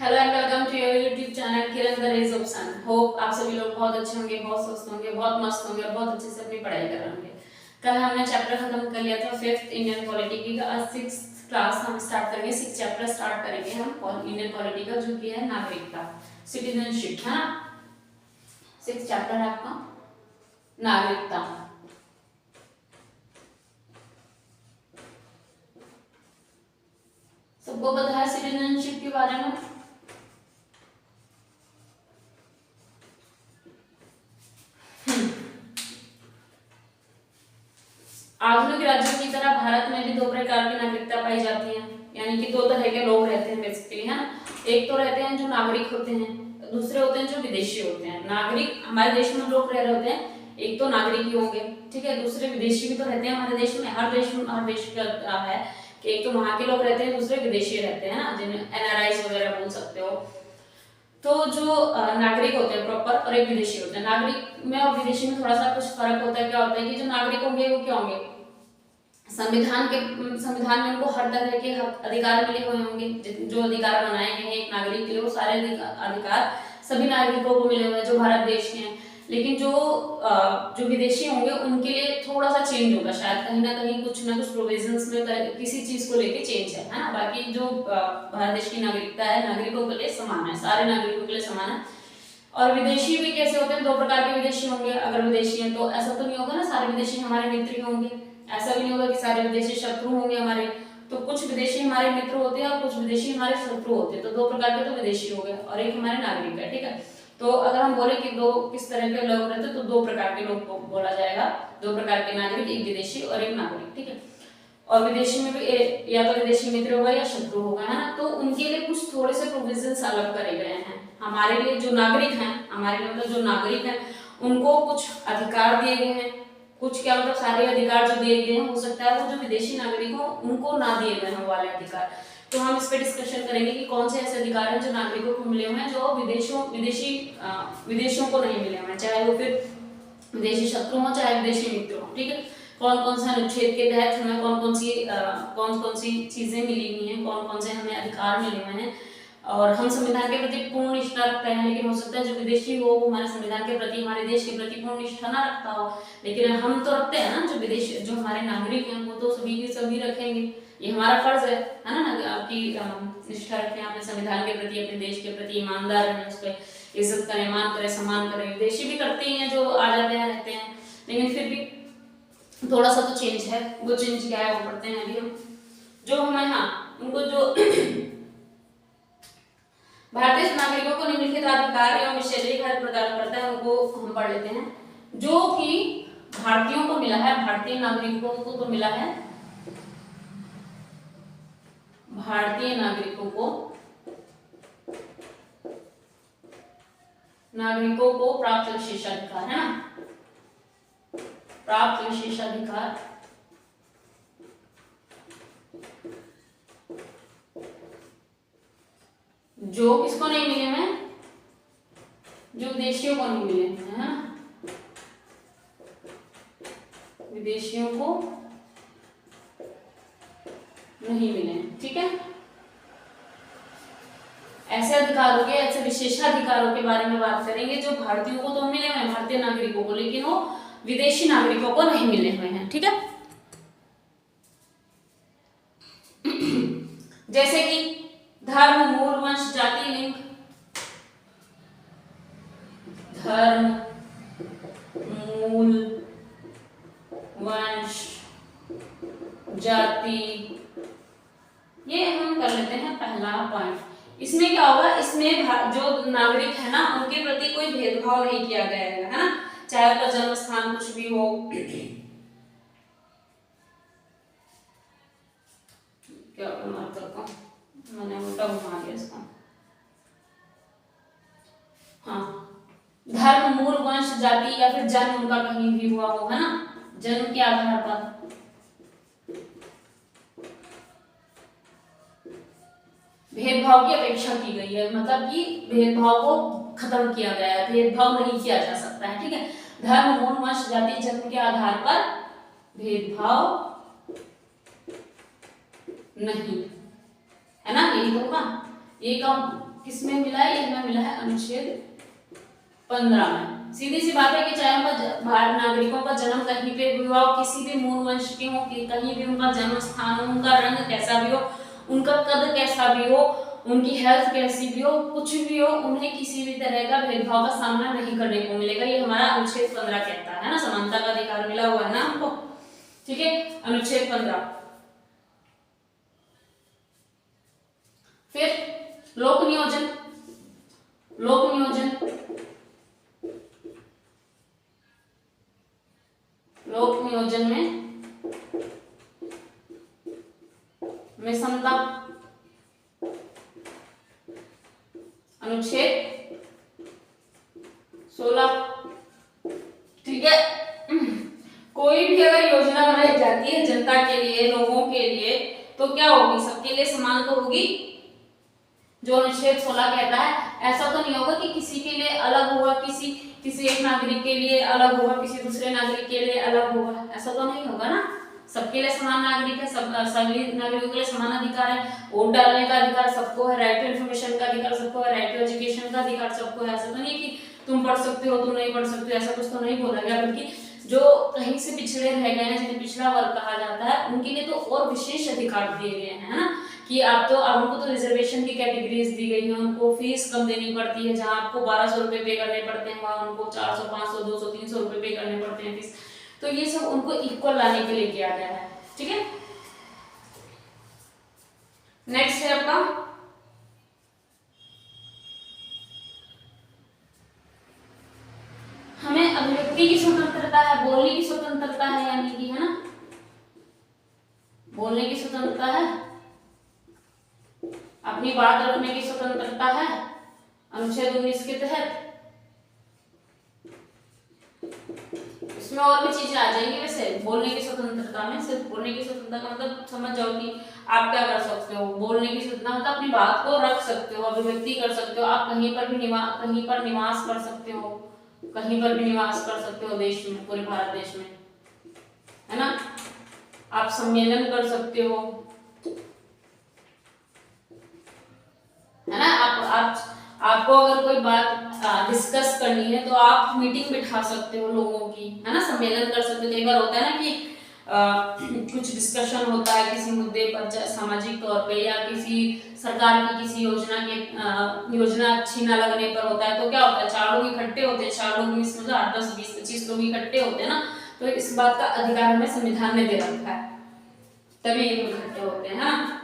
Hello and welcome to your YouTube channel Kiran the rays of sun. Hope आप सभी लोग बहुत अच्छे होंगे, बहुत स्वस्थ होंगे, बहुत मस्त होंगे और बहुत अच्छे से अपनी पढ़ाई कर रहे होंगे। कल हमने चैप्टर खत्म कर लिया था फिफ्थ इंडियन पॉलिटी की। आज सिक्स्थ क्लास हम स्टार्ट करेंगे, सिक्स चैप्टर स्टार्ट करेंगे हम इंडियन पॉलिटी का, जो कि है नागरिकता, सिटीजनशिप, है ना। सिक्स चैप्टर है आपका नागरिकता। सबको पता है सिटीजनशिप के बारे में? आधुनिक राज्यों की तरह भारत में भी दो प्रकार की नागरिकता पाई जाती है, यानी कि दो तरह के लोग रहते हैं बेसिकली, है ना। एक तो रहते हैं जो नागरिक होते हैं, दूसरे होते हैं जो विदेशी होते हैं। नागरिक हमारे देश में लोग रह रहे होते हैं, एक तो नागरिक ही होंगे, ठीक है। दूसरे विदेशी भी तो रहते हैं हमारे देश में। हर देश का है कि एक तो वहां के लोग रहते हैं, दूसरे विदेशी रहते हैं ना, जिन्हें एनआरआईज वगैरह बोल सकते हो। तो जो नागरिक होते हैं प्रॉपर और एक विदेशी होते हैं। नागरिक में और विदेशी में थोड़ा सा कुछ फर्क होता है। क्या होता है कि जो नागरिक होंगे वो क्या होंगे, संविधान में उनको हर तरह के अधिकार मिले हुए होंगे। जो अधिकार बनाए गए हैं एक नागरिक के लिए, वो सारे अधिकार सभी नागरिकों को मिले हुए हैं जो भारत देश के हैं। लेकिन जो विदेशी होंगे उनके लिए थोड़ा सा चेंज होगा, शायद कहीं ना कहीं कुछ ना कुछ प्रोविजंस में किसी चीज को लेके चेंज है ना। बाकी जो भारत देश की नागरिकता है नागरिकों के लिए समान है, सारे नागरिकों के लिए समान है। और विदेशी भी कैसे होते हैं, दो प्रकार के विदेशी होंगे। अगर विदेशी हैं तो ऐसा तो नहीं होगा ना सारे विदेशी हमारे मित्र ही होंगे, ऐसा भी नहीं होगा कि सारे विदेशी शत्रु होंगे हमारे। तो कुछ विदेशी हमारे मित्र होते हैं और कुछ विदेशी हमारे शत्रु होते हैं। तो दो प्रकार के तो विदेशी हो गए और एक हमारे नागरिक है, ठीक है। तो अगर हम बोले कि दो किस तरह के लोग रहते हैं, तो दो प्रकार के लोग को बोला जाएगा। दो प्रकार के नागरिक, एक विदेशी और एक नागरिक, ठीक है। और विदेशी में भी या तो विदेशी मित्र होगा या शत्रु होगा, है ना। तो उनके लिए कुछ थोड़े से प्रोविजंस अलग करे गए हैं। हमारे लिए जो नागरिक हैं, हमारे लिए मतलब जो नागरिक हैं, उनको कुछ अधिकार दिए गए हैं। कुछ क्या मतलब सारे अधिकार जो दिए गए हैं, हो सकता है वो जो विदेशी नागरिक हो उनको ना दिए गए हों वाले अधिकार। तो हम इस पे डिस्कशन करेंगे कि कौन से ऐसे अधिकार हैं जो नागरिकों को मिले हुए हैं, जो विदेशियों को नहीं मिले हुए हैं, चाहे वो फिर विदेशी शत्रु हो चाहे विदेशी मित्र हो, ठीक है। कौन कौन से अनुच्छेद के तहत हमें कौन कौन सी चीजें मिली हुई हैं, कौन कौन से हमें अधिकार मिले हुए हैं। और हम संविधान के प्रति पूर्ण निष्ठा रखते हैं, लेकिन हो सकता है जो विदेशी हो वो हमारे संविधान के प्रति, हमारे देश के प्रति पूर्ण निष्ठा ना रखता हो। लेकिन हम तो रखते हैं ना, जो हमारे नागरिक हैं वो तो सभी के सभी रखेंगे। ये हमारा फर्ज है ना, आपकी निष्ठा रखें अपने संविधान के प्रति, अपने देश के प्रति ईमानदार रहें, उस पर इज्जत करें, मान करें, सम्मान करें। विदेशी भी करते ही हैं जो आ जाते हैं रहते हैं, लेकिन फिर भी थोड़ा सा तो चेंज है। वो चेंज क्या है वो पढ़ते हैं अभी हम। जो हमें उनको जो भारतीय नागरिकों को निम्नलिखित अधिकार एवं विशेषाधिकार प्रदान करता है उनको हम पढ़ लेते हैं। जो कि भारतीयों को मिला है, भारतीय नागरिकों को तो मिला है, भारतीय नागरिकों को प्राप्त विशेषाधिकार, है ना, प्राप्त विशेषाधिकार जो किसको नहीं मिले हैं, जो विदेशियों को नहीं मिले हैं, है ना, विदेशियों को नहीं मिले, ठीक है। ऐसे अधिकारों के, ऐसे विशेषाधिकारों के बारे में बात करेंगे जो भारतीयों को तो मिले हुए हैं, भारतीय नागरिकों को, लेकिन वो विदेशी नागरिकों को नहीं मिले हुए हैं, ठीक है। जैसे कि धर्म, मूल, वंश, जाति, लिंग। धर्म, मूल, वंश, जाति, ये हम कर लेते हैं पहला पॉइंट। इसमें क्या होगा, इसमें जो नागरिक है ना उनके प्रति कोई भेदभाव नहीं किया गया है ना, चाहे उनका जन्म स्थान कुछ भी हो। क्या मैंने उल्टा घुमा दिया इसको। धर्म, मूल, वंश, जाति या फिर जन्म उनका कहीं भी हुआ हो, है ना, जन्म के आधार पर भेदभाव की अपेक्षा की गई है, मतलब कि भेदभाव को खत्म किया गया है, भेदभाव नहीं किया जा सकता है, ठीक है। धर्म, मूल, वंश, जाति, जन्म के आधार पर भेदभाव नहीं, है ना, यही तो होगा। ये कम किसमें मिला है? ये हमें मिला है अनुच्छेद 15 में। सीधी सी बात है कि चाहे उनका भारत नागरिकों का जन्म कहीं पे भी हुआ हो, किसी भी मूल वंश के हो, कहीं भी उनका जन्म स्थान हो, उनका रंग कैसा भी हो, उनका कद कैसा भी हो, उनकी हेल्थ कैसी भी हो, कुछ भी हो, उन्हें किसी भी तरह का भेदभाव का सामना नहीं करने को मिलेगा। ये हमारा अनुच्छेद 15 कहता है ना, समानता का अधिकार मिला हुआ है ना हमको, ठीक है, अनुच्छेद 15। फिर लोक नियोजन, लोक नियोजन, लोक नियोजन में समता, अनुच्छेद 16, ठीक है। कोई भी अगर योजना बनाई जाती है जनता के लिए, लोगों के लिए, तो क्या होगी? सबके लिए समान तो होगी, जो अनुच्छेद 16 कहता है। ऐसा तो नहीं होगा कि किसी के लिए अलग होगा, किसी एक नागरिक के लिए अलग होगा, किसी दूसरे नागरिक के लिए अलग होगा, ऐसा तो नहीं होगा ना। सबके लिए समान नागरिक है, सभी नागरिकों के लिए समान अधिकार है, वोट डालने का अधिकार सबको है, राइट टू इन्फॉर्मेशन का अधिकार सबको है, राइट टू एजुकेशन का अधिकार सबको है। ऐसा तो नहीं कि तुम पढ़ सकते हो, तुम नहीं पढ़ सकते हो, ऐसा कुछ तो नहीं बोला गया। बल्कि जो कहीं से पिछड़े रह गए हैं, जिन्हें पिछड़ा वर्ग कहा जाता है, उनके लिए तो और विशेष अधिकार दिए गए हैं, है ना, कि उनको तो रिजर्वेशन की कैटेगरीज दी गई है, उनको फीस कम देनी पड़ती है, जहां आपको 1200 रुपए पे करने पड़ते हैं, वहां उनको 400, 500, 200, 300 रुपए पे करने पड़ते हैं फीस। तो ये सब उनको इक्वल लाने के लिए किया गया है, ठीक है। नेक्स्ट है आपका हमें अभिव्यक्ति की स्वतंत्रता है, बोलने की स्वतंत्रता है, यानी कि, है ना, बोलने की स्वतंत्रता है, अपनी बात रखने की स्वतंत्रता है अनुच्छेद 19 के तहत। इसमें और भी चीजें आ जाएंगी। वैसे बोलने की स्वतंत्रता में सिर्फ बोलने की स्वतंत्रता का मतलब समझ जाओ कि आप क्या कर सकते हो। बोलने की स्वतंत्रता मतलब अपनी बात को रख सकते हो, अभिव्यक्ति कर सकते हो, आप कहीं पर निवास कर सकते हो, कहीं पर भी निवास कर सकते हो देश में, पूरे भारत देश में, है ना। आप सम्मेलन कर सकते हो, है ना। आपको अगर कोई बात डिस्कस करनी है तो आप मीटिंग बिठा सकते हो लोगों की, है ना, सम्मेलन कर सकते हो। कई बार होता है ना कि कुछ डिस्कशन होता है किसी मुद्दे पर, सामाजिक तौर पे, या किसी सरकार की किसी योजना अच्छी ना लगने पर होता है, तो क्या होता है, 4 लोग इकट्ठे होते हैं, 4 लोग इसमें 8, 10, 20, 25 लोग इकट्ठे होते हैं ना। तो इस बात का अधिकार हमें संविधान ने दे रखा है, तभी ये इकट्ठे होते हैं, है ना।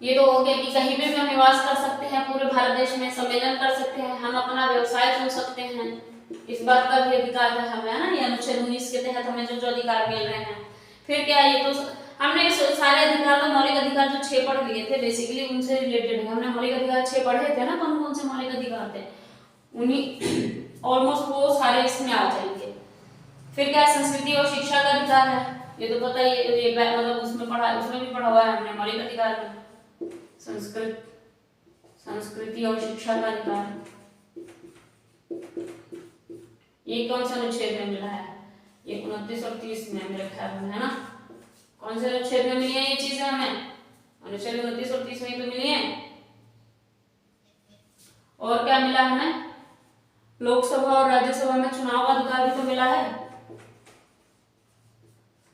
ये तो हो गया कि कहीं भी हम निवास कर सकते हैं, पूरे भारत देश में सम्मेलन कर सकते हैं, हम अपना व्यवसाय चुन सकते हैं, इस बात का भी अधिकार है हमें, है ना। ये अनुच्छेद 19 के तहत हमें जो अधिकार मिल रहे हैं। फिर क्या, ये तो हमने सारे अधिकार, तो मौलिक अधिकार जो 6 पढ़ लिए थे, बेसिकली उनसे रिलेटेड है। हमने मौलिक अधिकार 6 पढ़े थे ना, कौन कौन से मौलिक अधिकार थे, उन्हीं ऑलमोस्ट वो सारे इसमें आ जाएंगे। फिर क्या, संस्कृति और शिक्षा का अधिकार है, ये तो पता ही है, मतलब उसमें भी पढ़ा हुआ है हमने मौलिक अधिकार में, संस्कृति और शिक्षा का अधिकार। ये कौन सा अनुच्छेद में मिला है? ये 29 और 30 में मेरे ख्याल में, है ना। कौन से अनुच्छेद में मिली है ये चीजें हमें? अनुच्छेद 29 और 30 में तो मिली है। और क्या मिला हमें? लोकसभा और राज्यसभा में चुनाव का अधिकार भी तो मिला है।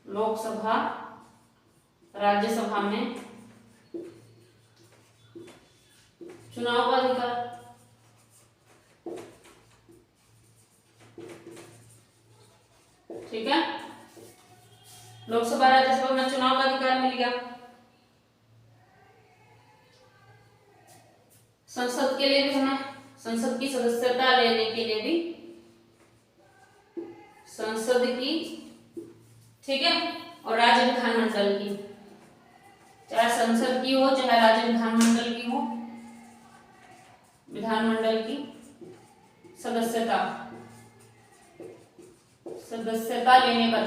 लोकसभा, राज्यसभा में चुनाव का अधिकार, ठीक है। लोकसभा राज्यसभा में चुनाव का अधिकार मिल गया। संसद के लिए भी हमें, संसद की सदस्यता लेने के लिए भी, संसद की, ठीक है, और राज्य विधानमंडल की, चाहे संसद की हो चाहे राज्य विधानमंडल की हो, विधानमंडल की सदस्यता लेने का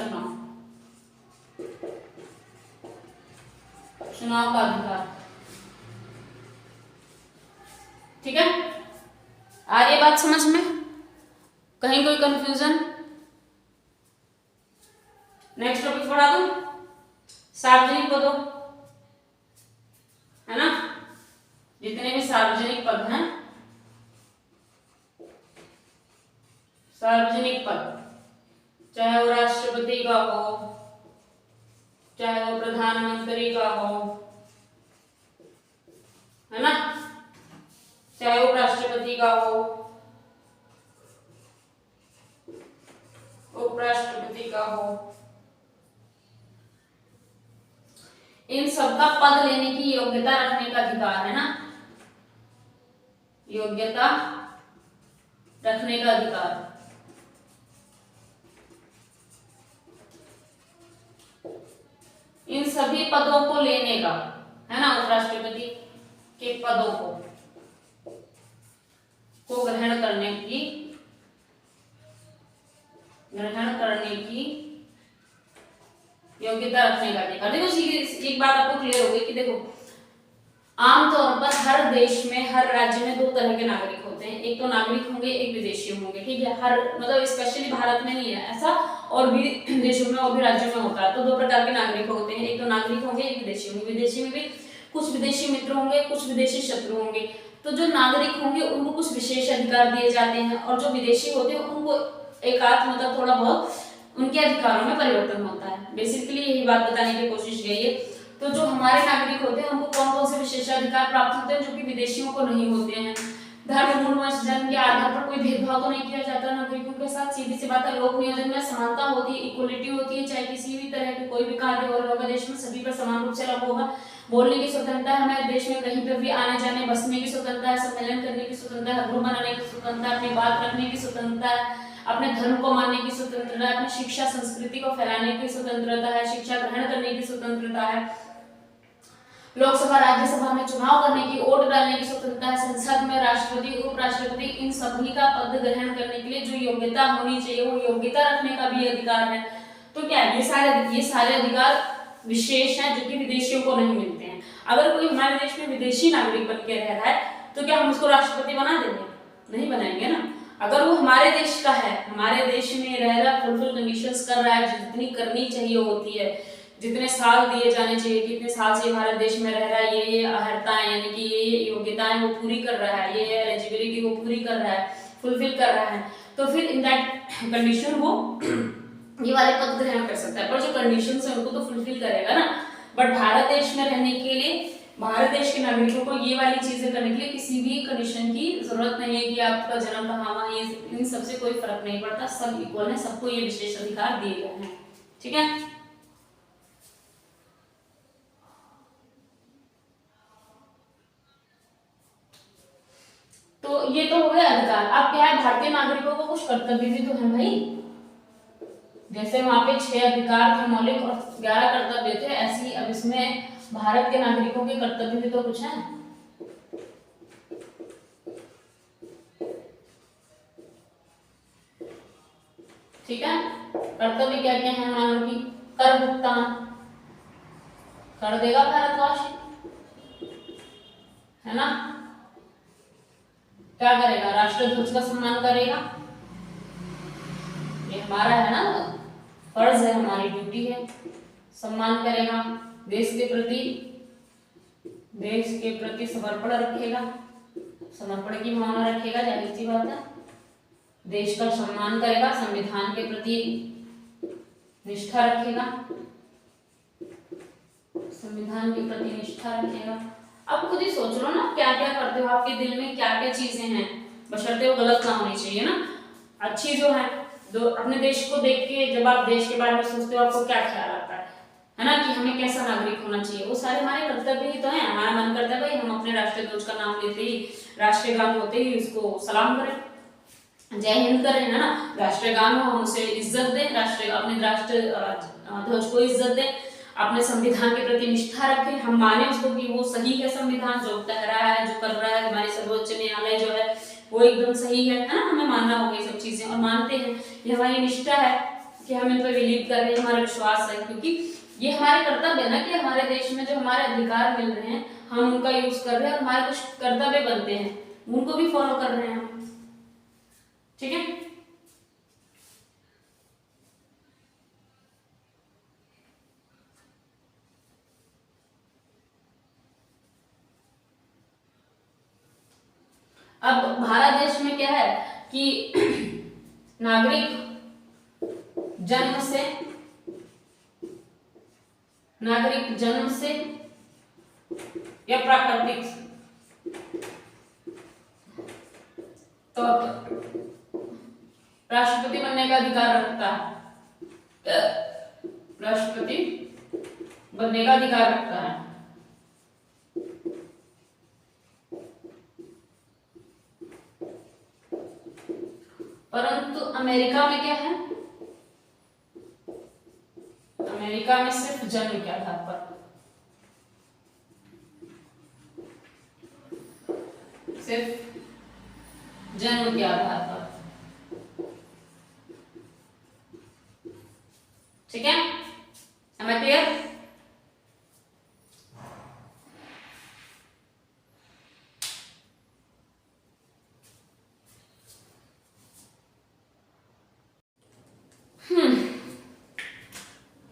चुनाव का अधिकार, ठीक है। आ रही बात समझ में? कहीं कोई कंफ्यूजन? नेक्स्ट टॉपिक पढ़ा दूं, सार्वजनिक पदों, है ना। जितने भी सार्वजनिक पद हैं, सार्वजनिक पद, चाहे वो राष्ट्रपति का हो, चाहे वो प्रधानमंत्री का हो, है ना, चाहे वो राष्ट्रपति का हो, उपराष्ट्रपति का हो, इन सबका पद लेने की योग्यता रखने का अधिकार है ना, योग्यता रखने का अधिकार। इन सभी पदों को लेने का, है ना, उपराष्ट्रपति के पदों को ग्रहण करने की योग्यता रखने का अधिकार। देखो एक बात आपको क्लियर हो गई कि देखो आमतौर पर हर देश में, हर राज्य में दो तरह के नागरिक होते हैं, एक तो नागरिक होंगे, एक विदेशी होंगे, ठीक है। हर मतलब स्पेशली भारत में नहीं है ऐसा, और भी देशों में और भी राज्यों में होता है। तो दो प्रकार के नागरिक होते हैं, एक तो नागरिक होंगे, एक विदेशी होंगे। विदेशी में भी कुछ विदेशी मित्र होंगे, कुछ विदेशी शत्रु होंगे। तो जो नागरिक होंगे उनको कुछ विशेष अधिकार दिए जाते हैं, और जो विदेशी होते हैं उनको एकाध मतलब थोड़ा बहुत उनके अधिकारों में परिवर्तन होता है। बेसिकली यही बात बताने की कोशिश गई है। तो जो हमारे नागरिक होते हैं उनको कौन कौन से विशेषाधिकार प्राप्त होते हैं जो कि विदेशियों को नहीं होते हैं। धर्म, मूल, वंश, जन्म के आधार पर कोई भेदभाव तो नहीं किया जाता नागरिकों के साथ। सीधी सी बात है, लोक नियोजन में समानता होती है, इक्वलिटी होती है। चाहे किसी भी तरह के कोई भी कार्य हो रहा होगा देश में, सभी पर समान रूप से लागू होगा। बोलने की स्वतंत्रता है हमारे देश में, कहीं पर भी आने जाने बसने की स्वतंत्रता है, सम्मेलन करने की स्वतंत्रता है, ग्रुप बनाने की स्वतंत्रता है, अपनी बात रखने की स्वतंत्रता है, अपने धर्म को मानने की स्वतंत्रता है, अपनी शिक्षा संस्कृति को फैलाने की स्वतंत्रता है, शिक्षा ग्रहण करने की स्वतंत्रता है, लोकसभा राज्यसभा में चुनाव करने की, वोट डालने की स्वतंत्रता है, संसद में राष्ट्रपति, उपराष्ट्रपति, इन सभी का पद ग्रहण करने के लिए जो योग्यता होनी चाहिए वो योग्यता रखने का भी अधिकार है। तो क्या ये सारे अधिकार विशेष हैं जो कि विदेशियों को नहीं मिलते हैं। अगर कोई हमारे देश में विदेशी नागरिक बन के रह रहा है तो क्या हम उसको राष्ट्रपति बना देंगे? नहीं बनाएंगे ना। अगर वो हमारे देश का है, हमारे देश में रह रहा, फुलफिल कंडीशंस कर रहा है, जितनी करनी चाहिए होती है, जितने साल दिए जाने चाहिए, कितने साल से हमारे देश में रह रहा है, ये अर्हताएं यानी कि ये योग्यताएं वो पूरी कर रहा है, ये एलिजिबिलिटी वो पूरी कर रहा है, फुलफिल कर रहा है, तो फिर इन दैट कंडीशन वो ये वाले पद ग्रहण कर सकता है। पर जो कंडीशंस है उनको तो फुलफिल करेगा ना। बट भारत देश में रहने के लिए, भारत देश के नागरिकों को ये वाली चीजें करने के लिए किसी भी कंडीशन की जरूरत नहीं है कि आपका जन्म कहाँ हुआ, ये इन सबसे कोई फर्क नहीं पड़ता, सब इक्वल है, सबको ये विशेष अधिकार दिए गए हैं। ठीक है, तो ये तो हो गया अधिकार। अब क्या है, भारतीय नागरिकों को कुछ कर्तव्य भी तो है भाई। जैसे वहां पे 6 अधिकार थे मौलिक और 11 कर्तव्य थे, ऐसे ही अब इसमें भारत के नागरिकों के कर्तव्य भी तो कुछ है। ठीक है, कर्तव्य क्या क्या है? मान लो कि कर भुगतान कर देगा भारतवासी, है ना। क्या करेगा? राष्ट्रध्वज का सम्मान करेगा, ये हमारा है ना, फर्ज है, हमारी ड्यूटी है। सम्मान करेगा, देश के प्रति समर्पण रखेगा, समर्पण की भावना रखेगा, जाहिर सी बात है। देश का सम्मान करेगा, संविधान के प्रति निष्ठा रखेगा, संविधान के प्रति निष्ठा रखेगा। अब खुद ही सोच लो ना, क्या क्या करते हो, आपके दिल में क्या क्या चीजें हैं, बशर्ते वो गलत ना होनी चाहिए ना, अच्छी जो है। जो अपने देश को देख के जब आप देश के बारे में सोचते हो, आपको क्या ख्याल आता है ना, कि हमें कैसा नागरिक होना चाहिए, वो सारे हमारे कर्तव्य ही तो है। हमारा मन करता है भाई हम अपने राष्ट्रीय ध्वज का नाम लेते ही, राष्ट्रीय गान होते ही उसको सलाम करें, जय हिंद करें, है ना। राष्ट्रीय गान हो हम उसे इज्जत दें, अपने राष्ट्रीय ध्वज को इज्जत दें, अपने संविधान के प्रति निष्ठा रखें, हम माने उसको कि वो सही है, संविधान जो कह रहा है, जो कर रहा है, हमारे सर्वोच्च न्यायालय जो है वो एकदम सही है ना। हमें मानना होगा ये सब चीजें, और मानते हैं, ये हमारी निष्ठा है कि हम इन पर बिलीव कर रहे हैं, हमारा विश्वास है, क्योंकि ये हमारे कर्तव्य है ना कि हमारे देश में जो हमारे अधिकार मिल रहे हैं हम उनका यूज कर रहे हैं, और हमारे कुछ कर्तव्य बनते हैं उनको भी फॉलो कर रहे हैं हम। ठीक है, अब भारत देश में क्या है कि नागरिक जन्म से या प्राकृतिक तौर पर राष्ट्रपति बनने का अधिकार रखता है। राष्ट्रपति बनने का अधिकार रखता है। परंतु अमेरिका में क्या है, अमेरिका में सिर्फ जन्म के आधार पर, सिर्फ जन्म के आधार पर। ठीक है, am I clear?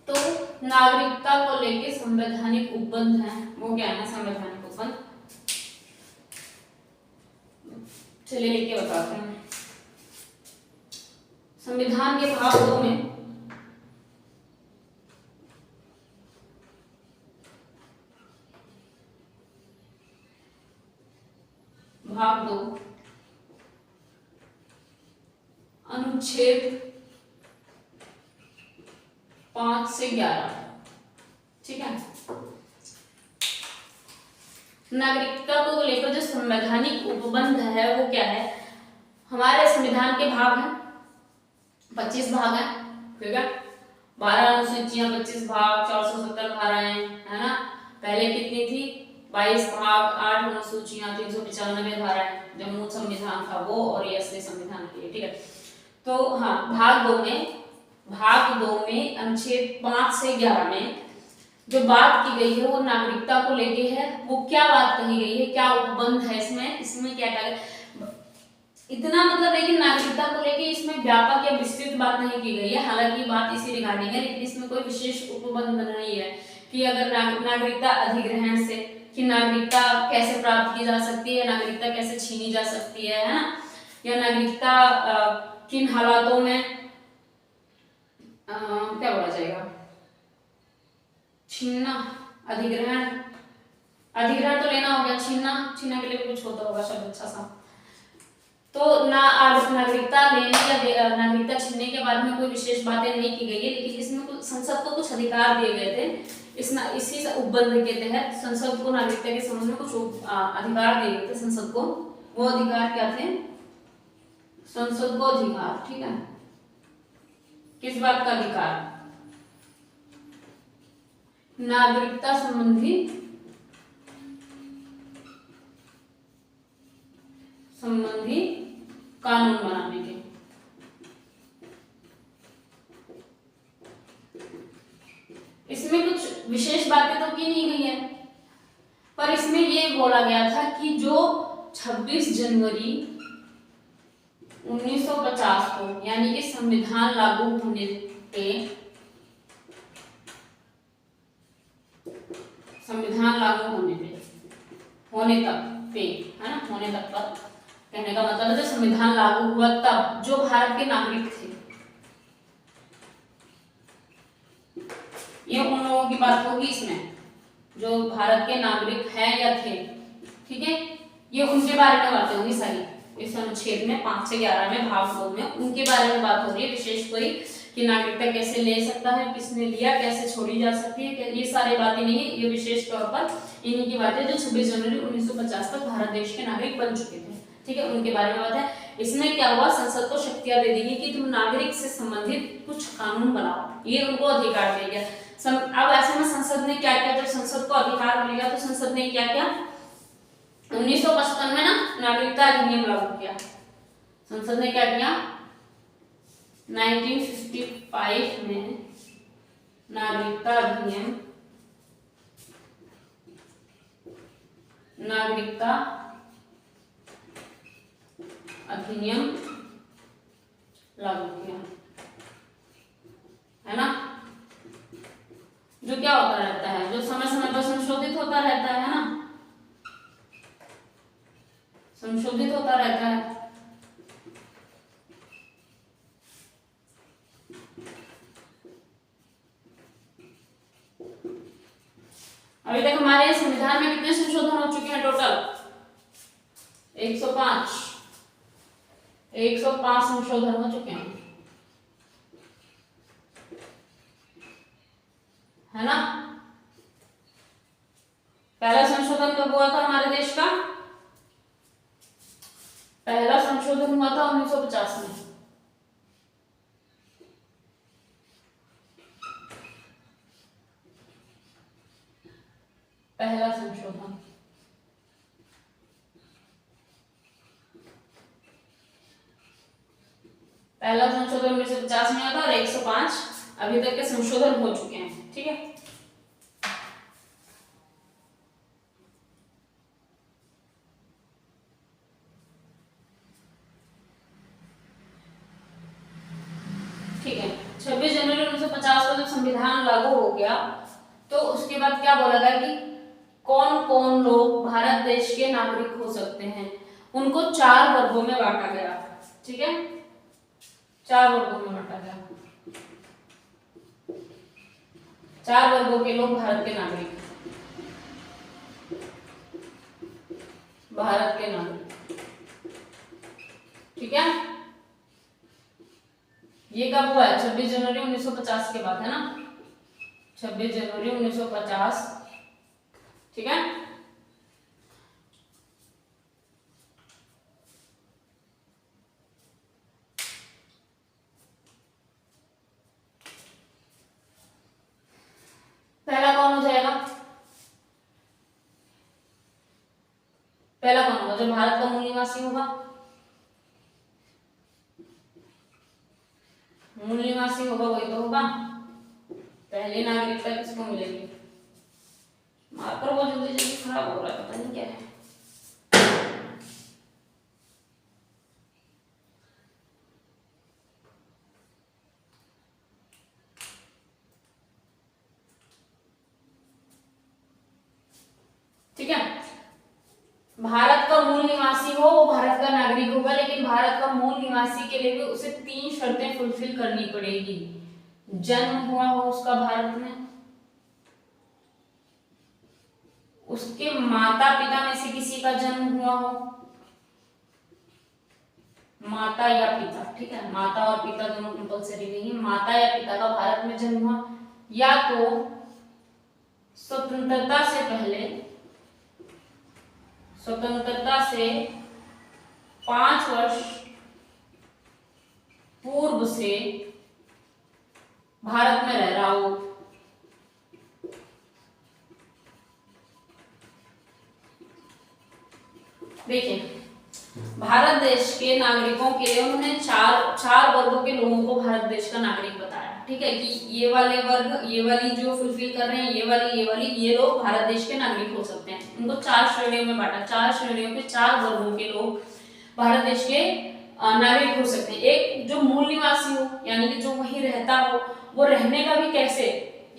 तो नागरिकता को लेके संवैधानिक उपबंध है, वो क्या है संवैधानिक उपबंध, चलिए लिख के बताते हैं। संविधान के भाग 2 में भाग 2 अनुच्छेद 5 से 11, ठीक है, नागरिकता को लेकर जो संवैधानिक उपबंध है वो क्या है, हमारे संविधान के भाग हैं, 25 भाग हैं, ठीक है, 12 अनुसूचियां, 25 भाग, 470 धाराएं, है ना। पहले कितनी थी, 22 भाग, 8 अनुसूचियां, 395 धाराएं, जो मूल संविधान था वो, और ये असली संविधान के लिए, ठीक है। तो हाँ, भाग 2 में अनुच्छेद 5 से 11 में जो बात की गई है वो नागरिकता को लेके है। वो क्या बात कही गई है, क्या उपबंध है इसमें क्या क्या इतना मतलब है कि नागरिकता को लेके इसमें व्यापक या विस्तृत बात नहीं की गई है, हालांकि बात इसी रिगार्डिंग है, लेकिन इसमें कोई विशेष उपबंध नहीं है कि अगर नागरिकता अधिग्रहण से, कि नागरिकता कैसे प्राप्त की जा सकती है, नागरिकता कैसे छीनी जा सकती है ना, या नागरिकता किन हालातों में क्या बोला जाएगा, छीनना, अधिग्रहण तो लेना हो गया, छीनना के लिए कुछ होता होगा शब्द अच्छा सा। तो नागरिकता लेने या नागरिकता छीनने के बारे में कोई विशेष बातें नहीं की गई है, लेकिन इसमें कुछ संसद को कुछ अधिकार दिए गए थे। इसी उपबंध के तहत संसद को नागरिकता के संबंध में कुछ अधिकार दिए गए थे संसद को। वो अधिकार क्या थे, संसद को अधिकार, ठीक है, किस बात का अधिकार, नागरिकता संबंधी कानून बनाने के। इसमें कुछ विशेष बातें तो की नहीं गई है, पर इसमें ये बोला गया था कि जो 26 जनवरी 1950 को, यानी कि संविधान लागू होने पे, संविधान लागू होने तक पे, है ना, होने तक पर कहने का मतलब है, जब संविधान लागू हुआ तब जो भारत के नागरिक थे, ये उन लोगों की बात होगी इसमें, जो भारत के नागरिक हैं या थे, ठीक है, ये उनके बारे में बातें होंगी सारी इस अनुच्छेद में 5 से 11 में भाग 2 में उनके बारे में बात हो रही है। विशेष कोई कि नागरिकता कैसे ले सकता है, किसने लिया, कैसे छोड़ी जा सकती है, ये सारी बातें नहीं है, ये विशेष तौर पर इन्हीं की बातें जो 26 जनवरी 1950 तक भारत देश के नागरिक बन चुके थे, ठीक है, उनके बारे में बात है। इसमें क्या हुआ, संसद को शक्तियां दे दी गई कि तुम नागरिक से संबंधित कुछ कानून बनाओ, ये उनको अधिकार दिया गया। अब ऐसे में संसद ने क्या किया, जब संसद को अधिकार मिलेगा तो संसद ने क्या किया, 1955 में ना नागरिकता अधिनियम लागू किया। संसद ने क्या किया, 1955 में नागरिकता अधिनियम लागू किया, है ना, जो क्या होता रहता है, जो समय समय पर संशोधित होता रहता है ना, संशोधित होता रहता है। अभी तक हमारे संविधान में कितने संशोधन हो चुके हैं टोटल? 105 संशोधन हो चुके हैं, है ना। पहला संशोधन कब हुआ था हमारे देश का? पहला संशोधन हुआ था 1950 में। पहला संशोधन पहला संशोधन 1950 में हुआ था और 105 अभी तक के संशोधन हो चुके हैं, ठीक है। ठीक है, 26 जनवरी 1950 को जब संविधान लागू हो गया तो उसके बाद क्या बोला गया कि कौन कौन लोग भारत देश के नागरिक हो सकते हैं। उनको 4 वर्गों में बांटा गया, ठीक है, 4 वर्गों में बांटा गया। 4 वर्गों के लोग भारत के नागरिक, भारत के नागरिक, ठीक है। ये कब हुआ है? 26 जनवरी 1950 के बाद, है ना, 26 जनवरी 1950, ठीक है। पहला कौन हो जाएगा? पहला कौन होगा? जो भारत का मूल निवासी होगा, मूल निवासी होगा वही तो होगा। पहली नागरिकता किसको मिलेगी? मार्कर वो जल्दी जल्दी खराब हो रहा है, पता नहीं क्या है। ठीक है, भारत का मूल निवासी हो वो भारत का नागरिक होगा, लेकिन भारत का मूल निवासी के लिए भी उसे 3 शर्तें फुलफिल करनी पड़ेगी। जन्म हुआ हो उसका भारत में, उसके माता पिता में से किसी का जन्म हुआ हो, माता या पिता, ठीक है, माता और पिता दोनों कंपलसरी नहीं है। माता या पिता का भारत में जन्म हुआ, या तो स्वतंत्रता से पहले, स्वतंत्रता से 5 वर्ष पूर्व से भारत में रह रहा हो। देखिए, भारत देश के नागरिकों के लिए उन्होंने चार वर्गों के लोगों को भारत देश का नागरिक बताया, ठीक है, कि ये वाले वर्ग, ये वाली जो फुलफिल कर रहे हैं, ये वाली ये लोग भारत देश के नागरिक हो सकते हैं। उनको 4 श्रेणियों में बांटा, 4 श्रेणियों के 4 वर्गों के लोग भारत देश के नागरिक हो सकते हैं। एक जो मूल निवासी हो, यानी कि जो वहीं रहता हो, वो रहने का भी कैसे,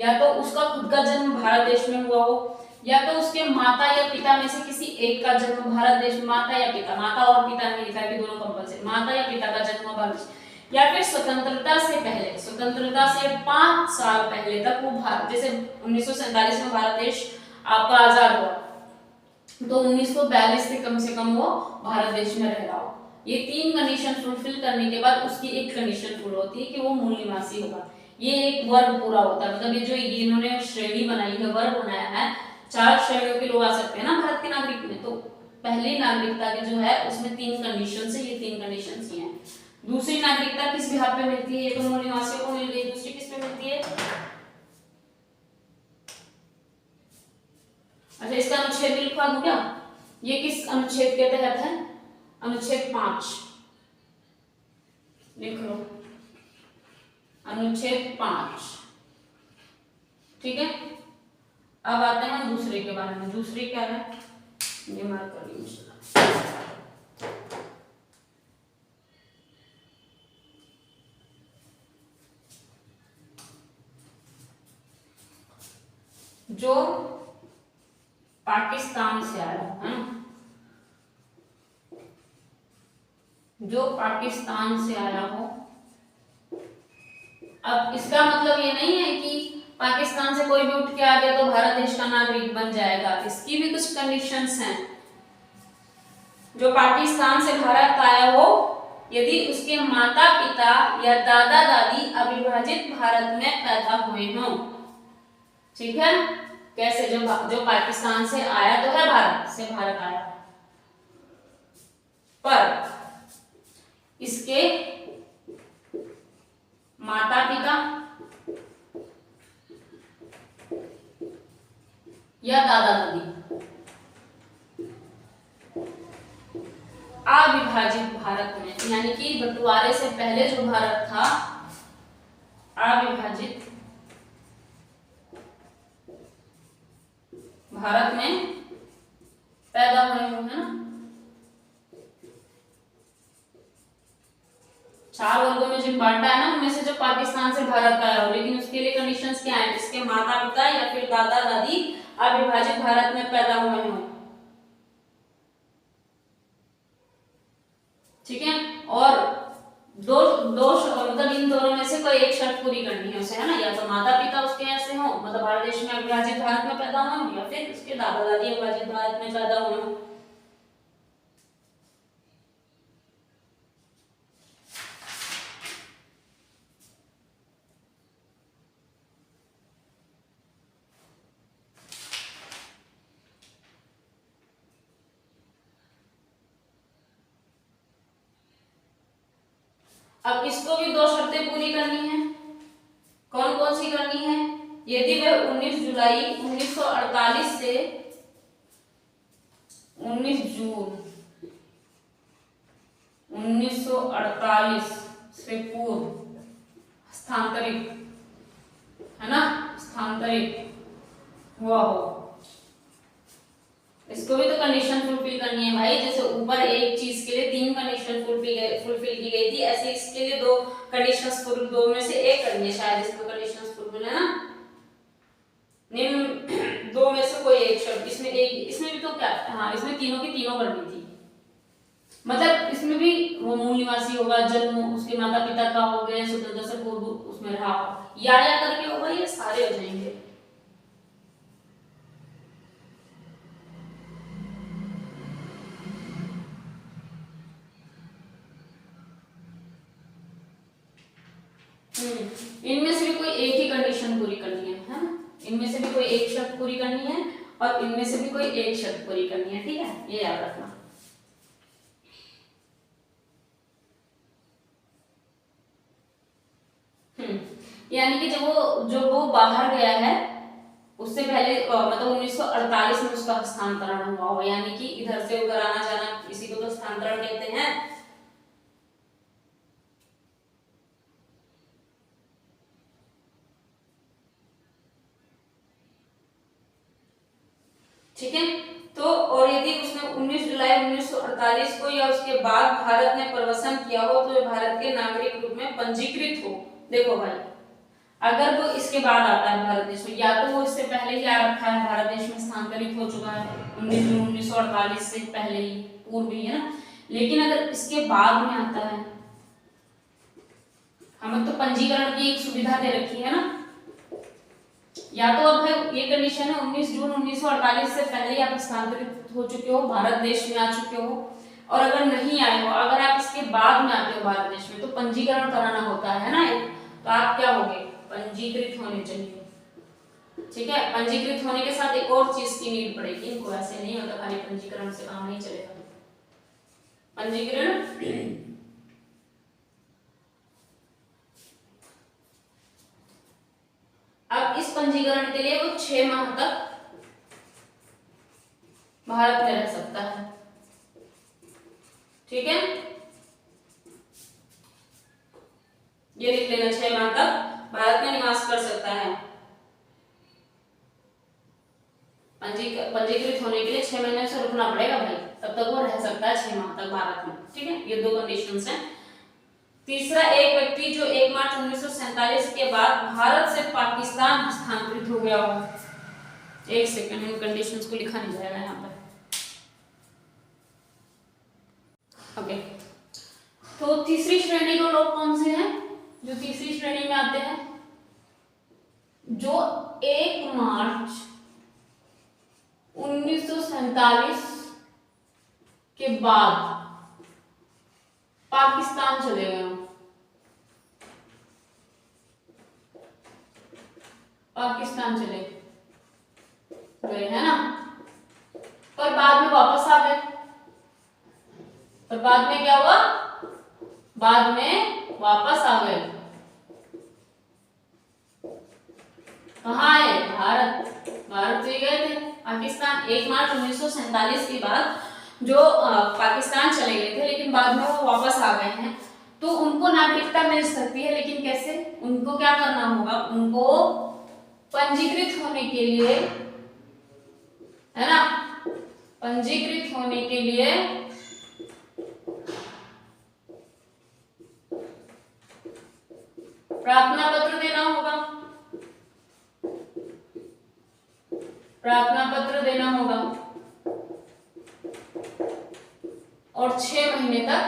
या तो उसका खुद का जन्म भारत देश में हुआ हो, या तो उसके माता या पिता में से किसी एक का जन्म भारत देश, माता या पिता, माता और पिता नहीं लिखा कि दोनों कंपलसरी, माता या पिता का जन्म भारत, या फिर स्वतंत्रता से पहले, स्वतंत्रता से 5 साल पहले तक वो भारत, जैसे 1947 में भारत देश आपका आजाद हुआ, तो 1942 से कम वो भारत देश में रह रहा हो। ये 3 कंडीशन फुलफिल करने के बाद उसकी एक कंडीशन फुल होती है कि वो मूल निवासी होगा। ये एक वर्ग पूरा होता है, मतलब ये जो इन्होंने श्रेणी बनाई है, वर्ग बनाया है, 4 श्रेणियों के लोग आ सकते हैं ना भारत के नागरिक में। तो पहली नागरिकता के जो है उसमें 3 कंडीशन है, ये 3 कंडीशन ही हैं। दूसरी नागरिकता किस बिहाफ पे मिलती है? ये तो मूल निवासियों को मिल गई, दूसरी किस पे मिलती है? अच्छा, इसका अनुच्छेद भी लिखवा दूं क्या? ये किस अनुच्छेद के तहत है? अनुच्छेद 5 लिख लो, अनुच्छेद 5, ठीक है। अब आते हैं दूसरे के बारे में। दूसरी क्या है? ये मार्क कर लीजिए। जो पाकिस्तान से आया है ना, जो पाकिस्तान से आया हो। अब इसका मतलब ये नहीं है कि पाकिस्तान से कोई भी उठ के आ गया तो भारत देश का नागरिक बन जाएगा, इसकी भी कुछ कंडीशंस हैं। जो पाकिस्तान से भारत आया हो, यदि उसके माता पिता या दादा दादी अविभाजित भारत में पैदा हुए हों। ठीक है, कैसे? जो पाकिस्तान से आया तो है, भारत से भारत आया, पर इसके माता पिता या दादा दादी अविभाजित भारत में, यानी कि बंटवारे से पहले जो भारत था, अविभाजित भारत में पैदा हुए होंगे ना। 4 वर्गों में जो बांटा है ना, उनमें से जो पाकिस्तान से भारत आया हो, लेकिन उसके लिए कंडीशंस क्या है? इसके माता पिता या फिर दादा दादी अविभाजित भारत में पैदा हुए हों। ठीक है, और दो दो मतलब इन दोनों में से कोई एक शर्त पूरी करनी है उसे, है ना। या तो माता पिता उसके ऐसे हो, मतलब भारत देश में अविभाजित भारत में पैदा हुए हो, या फिर उसके दादा दादी अविभाजित भारत में पैदा हुए हो। अब इसको भी 2 शर्तें पूरी करनी है। कौन कौन सी करनी है? यदि वह 19 जुलाई 1948 से 19 जून 1948 से पूर्व स्थानांतरित, है ना, स्थानांतरित हुआ हो। इसको भी तो कंडीशन फुलफिल करनी है भाई। जैसे ऊपर एक चीज के लिए 3 कंडीशन फुलफिल की गई थी, ऐसे इसके लिए 2 कंडीशंस फुलफिल, 2 में से एक करनी है शायद। इसमें कंडीशंस फुलफिल है ना, निम्न 2 में से कोई एक शर्त। इसमें भी तो क्या, हाँ, इसमें तीनों की तीनों करनी थी। मतलब इसमें भी वो मूल निवासी होगा, जन्म उसके माता पिता का हो गया, स्वतंत्रता से पूर्व उसमें रहा हो, या करके होगा, ये सारे हो जाएंगे। इनमें से भी कोई एक ही कंडीशन पूरी करनी है ना। इनमें से भी कोई एक शर्त पूरी करनी है और इनमें से भी कोई एक शर्त पूरी करनी है। ठीक है, ये याद रखना। यानी कि जब वो बाहर गया है, उससे पहले मतलब 1948 में उसका स्थानांतरण हुआ हो, यानी कि इधर से उधर आना जाना, इसी को तो स्थानांतरण कहते हैं। ठीक है, तो और यदि उसने 19 जुलाई 1948 को या उसके बाद भारत में प्रवेशन किया हो, तो भारत के नागरिक रूप में पंजीकृत हो। देखो भाई, अगर वो इसके बाद आता है भारत देश में, या तो वो इससे पहले ही आ रखा है, भारत देश में स्थानांतरित हो चुका है 19 जून 1948 से पहले ही, पूर्व ही, है ना। लेकिन अगर इसके बाद में आता है, हमें तो पंजीकरण की एक सुविधा दे रखी है ना, या तो अब है ये कंडीशन है 19 जून 1948 से पहले ही आप स्थानांतरित हो चुके हो, भारत देश में आ चुके हो। और अगर नहीं आए हो, अगर आप इसके बाद में आते हो भारत देश में, तो पंजीकरण कराना होता है ना एक, तो आप क्या होगे? पंजीकृत होने चाहिए। ठीक है, पंजीकृत होने के साथ एक और चीज की नीड पड़ेगी, इनको ऐसे नहीं होता खाली पंजीकरण से काम नहीं चलेगा। पंजीकरण अब इस पंजीकरण के लिए वो 6 माह तक भारत में रह सकता है। ठीक है, ये लिख लेना, 6 माह तक भारत में निवास कर सकता है। पंजीकृत होने के लिए 6 महीने से रुकना पड़ेगा भाई, तब तक वो रह सकता है 6 माह तक भारत में। ठीक है, ये 2 कंडीशंस हैं। तीसरा, एक व्यक्ति जो 1 मार्च 1947 के बाद भारत से पाकिस्तान स्थानांतरित हो गया हो। एक सेकंड, इन कंडीशंस को लिखा नहीं जाएगा यहाँ पर। ओके, श्रेणी में आते हैं जो 1 मार्च 1947 के बाद पाकिस्तान चले गए हों, पाकिस्तान चले गए है ना, पर बाद में वापस आ गए। पर बाद में क्या हुआ, बाद में वापस आ गए। कहाँ आए, भारत, भारत से गए थे। पाकिस्तान 1 मार्च 1947 के बाद जो पाकिस्तान चले गए थे, लेकिन बाद में वो वापस आ गए हैं, तो उनको नागरिकता मिल सकती है। लेकिन कैसे, उनको क्या करना होगा, उनको पंजीकृत होने के लिए, है ना, पंजीकृत होने के लिए प्रार्थना पत्र देना होगा, प्रार्थना पत्र देना होगा, और 6 महीने तक,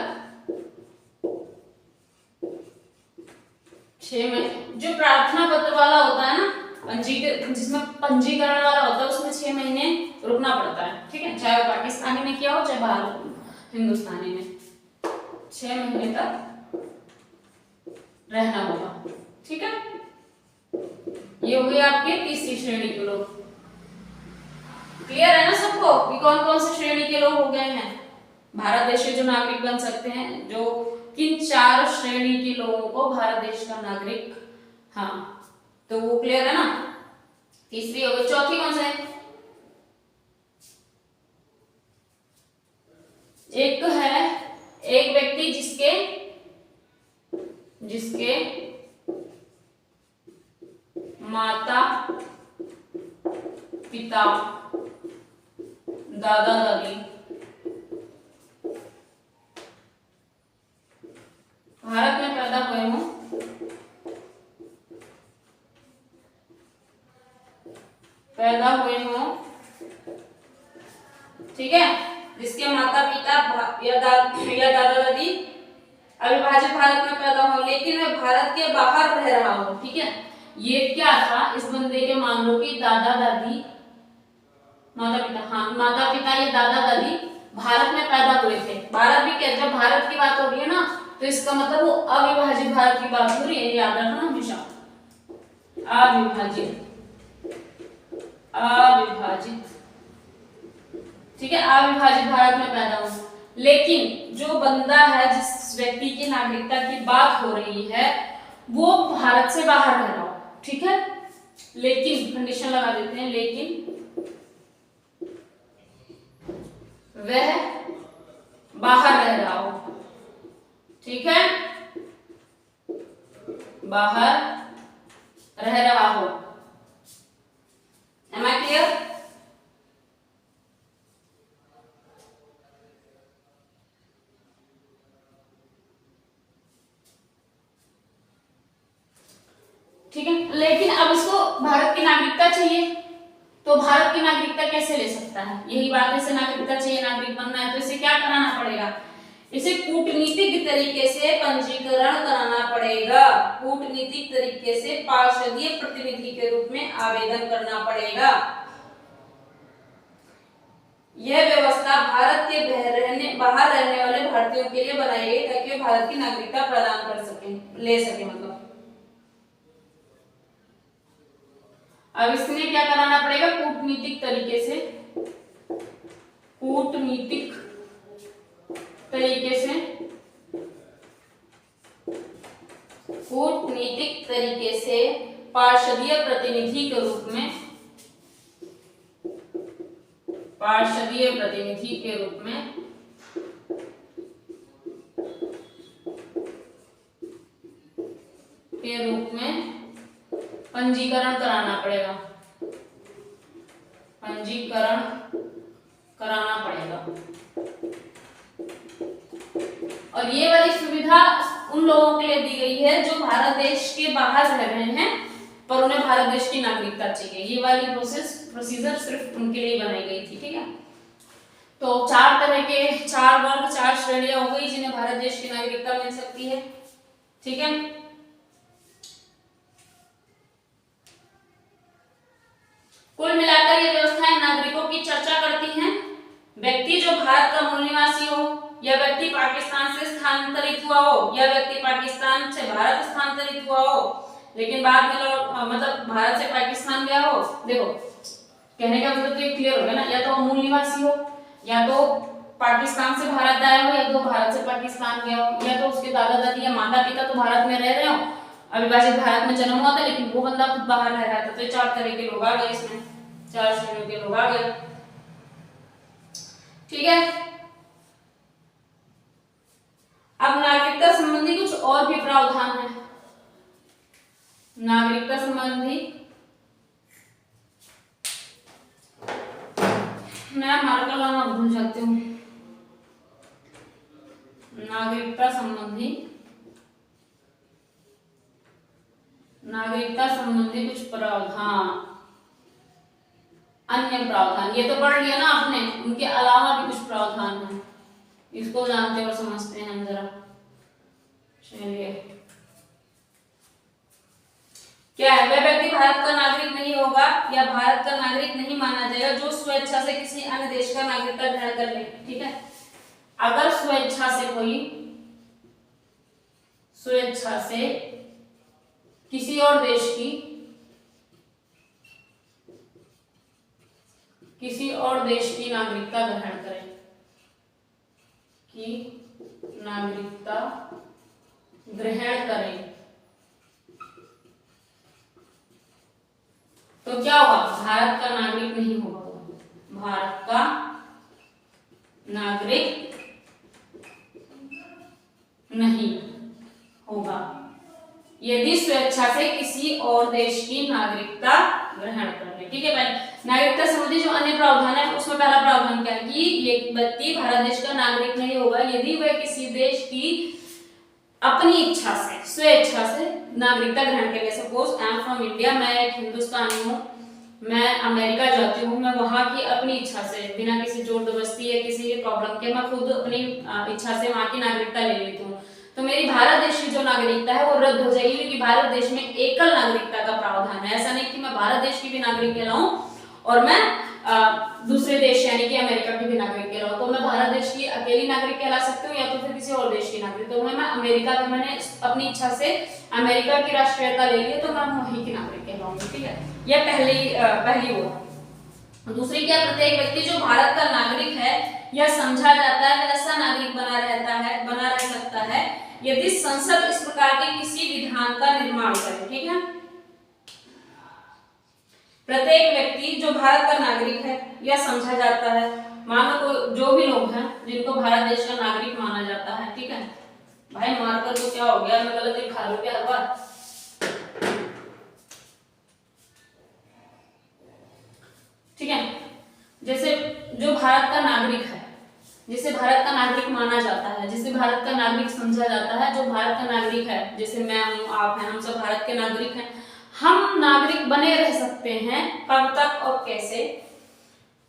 6 महीने जो प्रार्थना पत्र वाला होता है ना, जिसमें पंजीकरण वाला होता है, उसमें 6 महीने रुकना पड़ता है, ठीक है, चाहे पाकिस्तानी में किया हो चाहे बाहर हिंदुस्तानी में, 6 महीने तक रहना होगा, ठीक है। ये हो गई आपके तीसरी श्रेणी के लोग। क्लियर है ना सबको कि कौन कौन से श्रेणी के लोग हो गए हैं भारत देश के जो नागरिक बन सकते हैं, जो किन 4 श्रेणी के लोगों को भारत देश का नागरिक, हाँ, तो वो क्लियर है ना। तीसरी हो गई, चौथी कौन सा है, एक है एक व्यक्ति जिसके माता पिता दादा दादी भारत में पैदा हुए हों, ठीक है, जिसके माता पिता या दादा दादी अविभाजित भारत में पैदा हो, लेकिन वह भारत के बाहर रह रहा हो, ठीक है। ये क्या था, इस बंदे के मान लो कि दादा दादी, माता पिता, हाँ, माता पिता या दादा दादी भारत में पैदा हुए थे। भारत भी क्या, जब भारत की बात हो रही है ना, तो इसका मतलब वो अविभाजित भारत की बात हो रही है, याद रखना हमेशा, अविभाजित, ठीक है, अविभाजित भारत में पैदा हुआ। लेकिन जो बंदा है, जिस व्यक्ति की नागरिकता की बात हो रही है, वो भारत से बाहर रह रहा हो, ठीक है, लेकिन कंडीशन लगा देते हैं, लेकिन वह बाहर रह रहा हो, ठीक है, बाहर रह रहा हो। Am I clear? ठीक है, लेकिन अब इसको भारत की नागरिकता चाहिए, तो भारत की नागरिकता कैसे ले सकता है, यही बात है, इसे नागरिकता चाहिए, नागरिक बनना है, तो इसे क्या कराना पड़ेगा, इसे कूटनीतिक तरीके से पंजीकरण कराना पड़ेगा, कूटनीतिक तरीके से पार्षदीय प्रतिनिधि के रूप में आवेदन करना पड़ेगा। यह व्यवस्था भारत के बाहर रहने वाले भारतीयों के लिए बनाई गई ताकि वे भारत की नागरिकता प्रदान कर सकें, ले सके, मतलब अब इसमें क्या कराना पड़ेगा, कूटनीतिक तरीके से, कूटनीतिक तरीके से पार्षदीय प्रतिनिधि के रूप में, पंजीकरण कराना पड़ेगा, और ये वाली सुविधा उन लोगों के लिए दी गई है जो भारत देश के बाहर रह रहे हैं पर उन्हें भारत देश की नागरिकता चाहिए। ये वाली प्रोसीजर सिर्फ उनके लिए बनाई गई थी, ठीक है। तो 4 तरह के, 4 वर्ग, 4 श्रेणियां हो गई जिन्हें भारत देश की नागरिकता मिल सकती है, ठीक है। कुल मिलाकर ये व्यवस्थाएं नागरिकों की चर्चा करती हैं। व्यक्ति जो भारत का मूल निवासी हो, या व्यक्ति पाकिस्तान से स्थानांतरित हुआ हो, या व्यक्ति पाकिस्तान से भारत स्थानांतरित हुआ हो लेकिन बाद में मतलब भारत से पाकिस्तान गया हो। देखो कहने का मतलब तो ये क्लियर हो गया ना, या तो मूल निवासी हो, या तो पाकिस्तान से भारत आया हो, या तो भारत से पाकिस्तान गया हो, या तो उसके दादा दादी या माता पिता तो भारत में रह रहे हो, अविभाजित भारत में जन्म हुआ था लेकिन वो बंदा खुद बाहर रह रहा था। तो 4 तरह के लोग आ गए, इसमें 4 श्रेणियों के लोग आ गए। ठीक है, अब नागरिकता संबंधी कुछ और भी प्रावधान है। नागरिकता संबंधी, मैं मार्कर लाना भूल जाती हूँ। नागरिकता संबंधी कुछ प्रावधान, अन्य प्रावधान, ये तो पढ़ लिया ना आपने, उनके अलावा भी कुछ प्रावधान है, इसको जानते और समझते हैं हम जरा। चलिए, क्या है? वह व्यक्ति भारत का नागरिक नहीं होगा या भारत का नागरिक नहीं माना जाएगा जो स्वेच्छा से किसी अन्य देश का नागरिकता ग्रहण कर ले। ठीक है, अगर स्वेच्छा से कोई किसी और देश की नागरिकता ग्रहण करे, तो क्या होगा? भारत का नागरिक नहीं होगा, भारत का नागरिक नहीं होगा यदि स्वेच्छा से किसी और देश की नागरिकता ग्रहण कर ले। ठीक है भाई, नागरिकता संबंधी जो अन्य प्रावधान है उसमें पहला प्रावधान क्या है कि ये व्यक्ति भारत देश का नागरिक नहीं होगा यदि वह किसी देश की अपनी इच्छा से, स्वेच्छा से नागरिकता ग्रहण करे। Suppose I am from India, मैं एक हिंदुस्तानी हूँ, मैं अमेरिका जाती हूँ, मैं वहां की अपनी इच्छा से, बिना किसी जोर जबरदस्ती या किसी प्रॉब्लम के, मैं खुद अपनी इच्छा से वहां की नागरिकता ले लेती हूँ, तो मेरी भारत देश की जो नागरिकता है वो रद्द हो जाएगी, क्योंकि भारत देश में एकल नागरिकता का प्रावधान है। ऐसा नहीं कि मैं भारत देश की भी नागरिक कहलाऊं और मैं दूसरे देश यानी कि अमेरिका की भी नागरिक कहलाऊं, तो मैं भारत देश की अकेली नागरिक कहला सकती हूँ या तो फिर किसी और देश की नागरिक। तो मैं अमेरिका का, मैंने अपनी इच्छा से अमेरिका की राष्ट्रीयता ले ली तो मैं वहीं की नागरिक कहलाऊंगी। ठीक है, यह पहली वो। दूसरी क्या? प्रत्येक व्यक्ति जो भारत का नागरिक है या समझा जाता है वैसा नागरिक बना रह सकता है यदि संसद इस प्रकार के किसी विधान का निर्माण करे। ठीक है, प्रत्येक व्यक्ति जो भारत का नागरिक है या समझा जाता है, मानो जो भी लोग हैं जिनको भारत देश का नागरिक माना जाता है। ठीक है भाई, मार्कर को क्या हो गया, मैं गलत लिखा लूं क्या हर बार? ठीक है, जैसे जो भारत का नागरिक है, जिसे भारत का नागरिक माना जाता है, जिसे भारत का नागरिक समझा जाता है, जो भारत का नागरिक है, जैसे मैं हूं, आप हैं, हम सब भारत के नागरिक हैं। हम नागरिक बने रह सकते हैं, कब तक और कैसे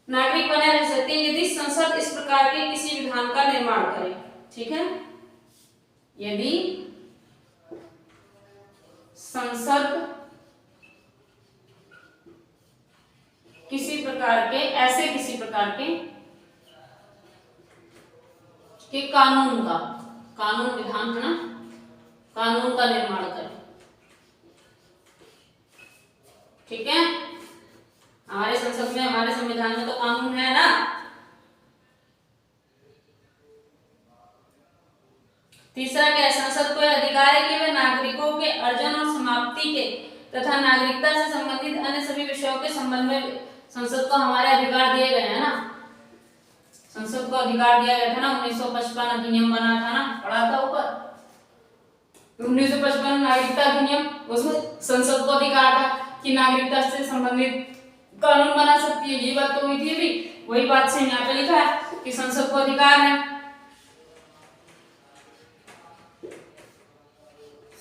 नागरिक बने रह सकते हैं? यदि संसद इस प्रकार के किसी विधान का निर्माण करे। ठीक है, यदि संसद किसी प्रकार के कानून विधान है ना, कानून का निर्माण करे। ठीक है, हमारे संसद में, हमारे संविधान में तो कानून है ना। तीसरा क्या है? संसद को अधिकार है कि वह नागरिकों के अर्जन और समाप्ति के तथा नागरिकता से संबंधित अन्य सभी विषयों के संबंध में, संसद को हमारे अधिकार दिए गए हैं ना, संसद को अधिकार दिया गया था ना, 1955 अधिनियम बना था ना, पढ़ा था ऊपर 1955 नागरिकता अधिनियम, उसमें संसद को अधिकार था कि नागरिकता से संबंधित कानून बना सकती है। ये बात तो हुई थी अभी, वही बात से यहाँ पे लिखा है कि संसद को अधिकार है,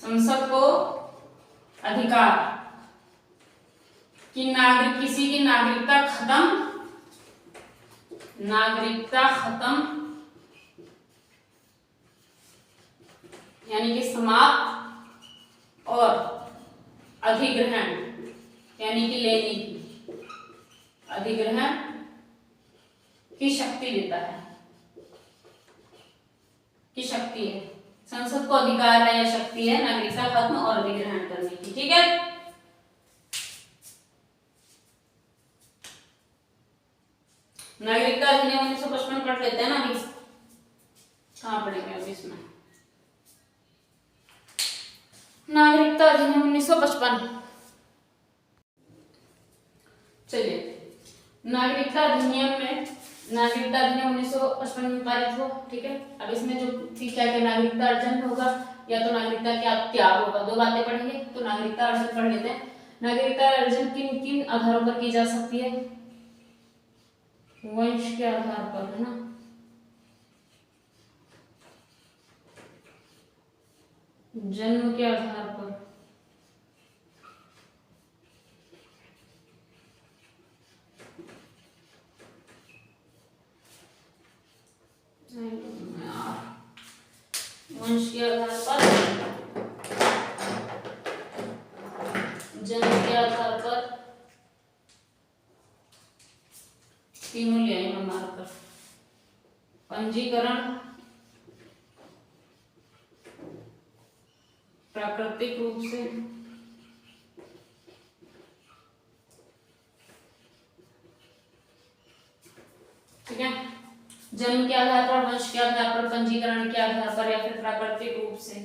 संसद को अधिकार कि किसी की नागरिकता खत्म यानी कि समाप्त और अधिग्रहण यानी कि लेने की अधिग्रहण की शक्ति देता है, की शक्ति है। संसद को अधिकार है या शक्ति है नागरिकता खत्म और अधिग्रहण करने की। ठीक है, नागरिकता अधिनियम 1955 पढ़ लेते हैं ना अभी, कहाँ पढ़ेंगे अभी इसमें। नागरिकता अधिनियम 1955, चलिए नागरिकता अधिनियम 1955 में पारित हो। ठीक है, अब इसमें जो थी क्या क्या, नागरिकता अर्जन होगा या तो नागरिकता क्या त्याग होगा, दो बातें पढ़ेंगे। तो नागरिकता अर्जन पढ़ लेते हैं। नागरिकता अर्जन किन किन आधारों पर की जा सकती है? वंश के आधार पर, है ना, जन्म के आधार पर, वंश के आधार पर, जन्म के आधार पर, तीनों ले आए हम मार्कर। पंजीकरण, प्राकृतिक रूप से, ठीक है, जन्म के आधार पर, वंश के आधार पर, पंजीकरण के आधार पर, या फिर प्राकृतिक रूप से,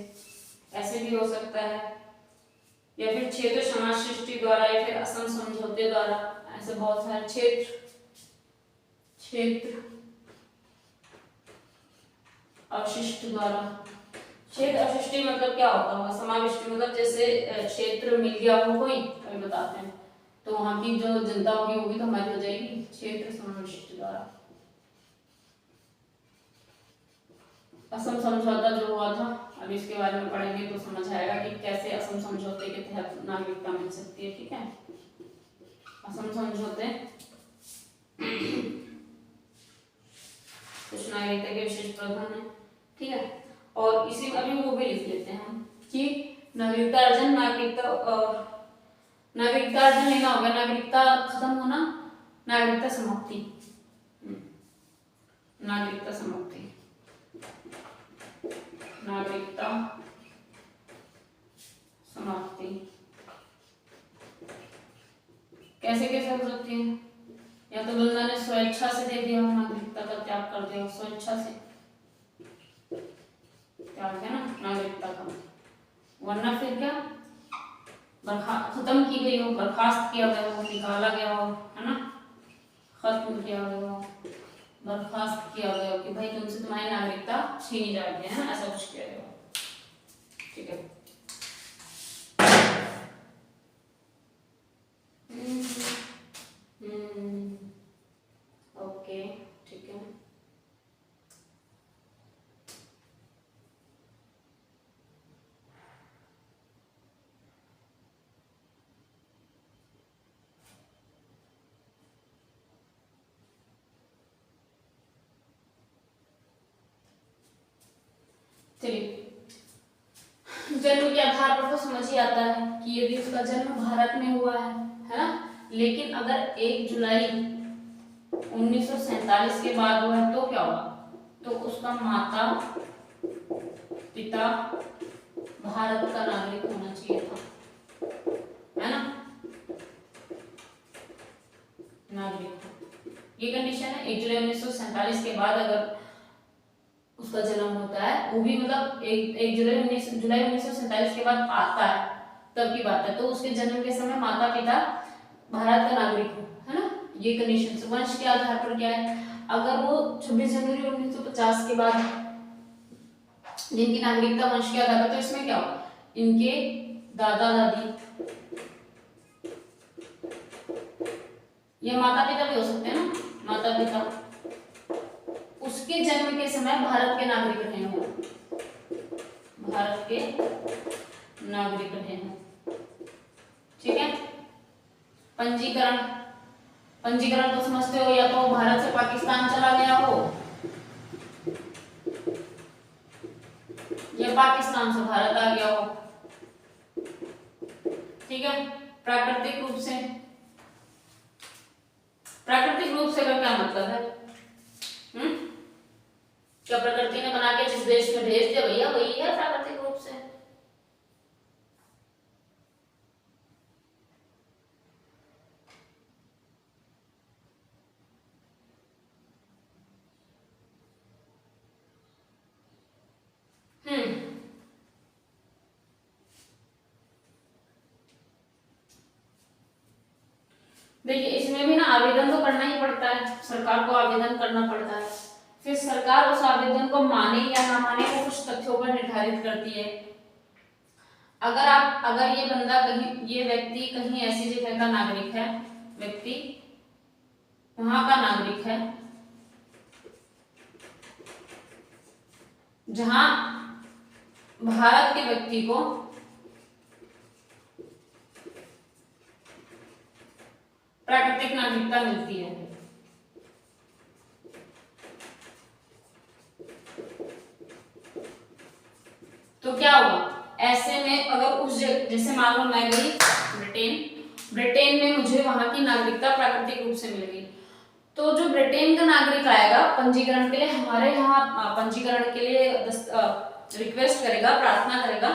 ऐसे भी हो सकता है, या फिर क्षेत्र समाज सृष्टि द्वारा, या फिर असम समझौते द्वारा। ऐसे बहुत सारे क्षेत्र अवशिष्ट द्वारा। क्षेत्र अवशिष्टि मतलब क्या होता होगा? समाविष्टि मतलब जैसे क्षेत्र मिल गया हो कोई, अभी बताते हैं, तो वहां की जो जनता होगी वो भी तो हमारी हो जाएगी, क्षेत्र समाविष्टि द्वारा। असम समझौता जो हुआ था, अभी इसके बारे में पढ़ेंगे तो समझ आएगा कि कैसे असम समझौते के तहत नागरिकता मिल सकती है। ठीक है, असम समझौते कुछ नागरिकता के विशेष प्रावधान है। ठीक है, और इसी अभी वो भी लिख लेते हैं हम कि नागरिकता अर्जन, नागरिकता लेना होगा, नागरिकता खत्म होना, नागरिकता समाप्ति, नागरिकता समाप्ति, नागरिकता समाप्ति कैसे कैसे हो सकती है? या तो बंदा ने स्वेच्छा से दे दिया, नागरिकता का त्याग कर दिया, स्वेच्छा से त्याग है ना नागरिकता का, वरना फिर क्या, खत्म की गई हो, बर्खास्त किया गया हो, निकाला गया हो, है ना, खत्म किया गया हो, बर्खास्त किया गया हो कि भाई तुमसे तुम्हारी नागरिकता छीनी जाती है ना, ऐसा कुछ किया गया हो। ठीक है, ओके, ठीक है, चलिए जन्म के आधार पर तो समझ ही आता है कि यदि उसका जन्म भारत में हुआ है ना, लेकिन अगर 1 जुलाई 1947 के बाद हुआ है तो क्या होगा? तो उसका माता पिता भारत का नागरिक होना चाहिए था, है ना, नागरिक। ये कंडीशन है। 1 जुलाई 1947 के बाद अगर उसका जन्म होता है, वो भी मतलब 1 जुलाई 1947 के बाद आता है तब की बात है, तो उसके जन्म के समय माता पिता भारत का नागरिक हो, है ना, ये कंडीशन से। वंश के आधार पर क्या है? अगर वो 26 जनवरी 1950 के बाद जिनकी नागरिकता वंश के आधार पर, तो इसमें क्या होगा? इनके दादा दादी या माता पिता भी हो सकते हैं ना, माता पिता उसके जन्म के समय भारत के नागरिक रहे हों, भारत के नागरिक रहे हों। ठीक है, पंजीकरण, पंजीकरण तो समझते हो, या तो भारत से पाकिस्तान चला गया हो या पाकिस्तान से भारत आ गया हो। ठीक है, प्राकृतिक रूप से, प्राकृतिक रूप से का क्या मतलब है? हम्म क्या प्रकृति ने बना के जिस देश में भेज दिया भैया वही है प्राकृतिक रूप से? हम्म देखिए इसमें भी ना आवेदन तो करना ही पड़ता है, सरकार को आवेदन करना पड़ता है, फिर सरकार उस आवेदन को माने या ना माने वो कुछ तथ्यों पर निर्धारित करती है। अगर ये बंदा कहीं, ये व्यक्ति कहीं ऐसी जगह का नागरिक है, व्यक्ति वहां का नागरिक है जहां भारत के व्यक्ति को प्राकृतिक नागरिकता मिलती है, तो क्या हुआ ऐसे में? अगर उस जैसे मान लो मैं गई ब्रिटेन में मुझे वहां की नागरिकता प्राकृतिक रूप से मिल गई, तो जो ब्रिटेन का नागरिक आएगा पंजीकरण के लिए, हमारे यहाँ पंजीकरण के लिए रिक्वेस्ट करेगा, प्रार्थना करेगा,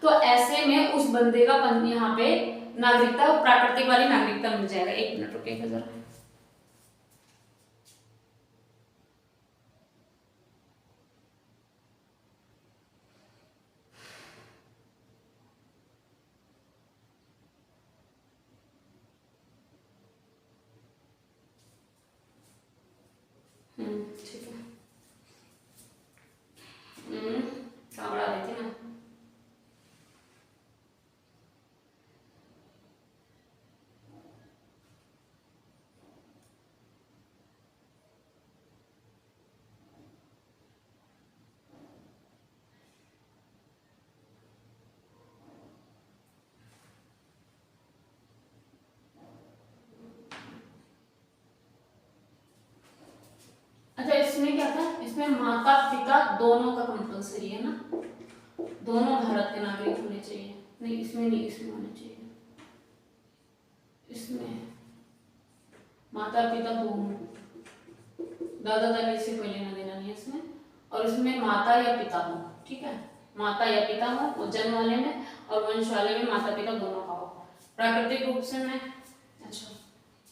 तो ऐसे में उस बंदे का यहाँ पे नागरिकता, प्राकृतिक वाली नागरिकता मिल जाएगा। एक मिनट रुकिएगा जरा। ठीक है। कहाँ बढ़ा रही थी मैं? अच्छा इसमें क्या था, इसमें माता पिता दोनों का कंपलसरी है ना, दोनों भारत के नागरिक होने चाहिए। नहीं इसमें नहीं, इसमें होने चाहिए, इसमें माता पिता दोनों, दादा दादी से कोई लेना देना नहीं है इसमें, और इसमें माता या पिता हो, ठीक है, माता या पिता हो, वो जन्म वाले में और वंश वाले में माता पिता दोनों का हो। प्राकृतिक रूप से मैं, अच्छा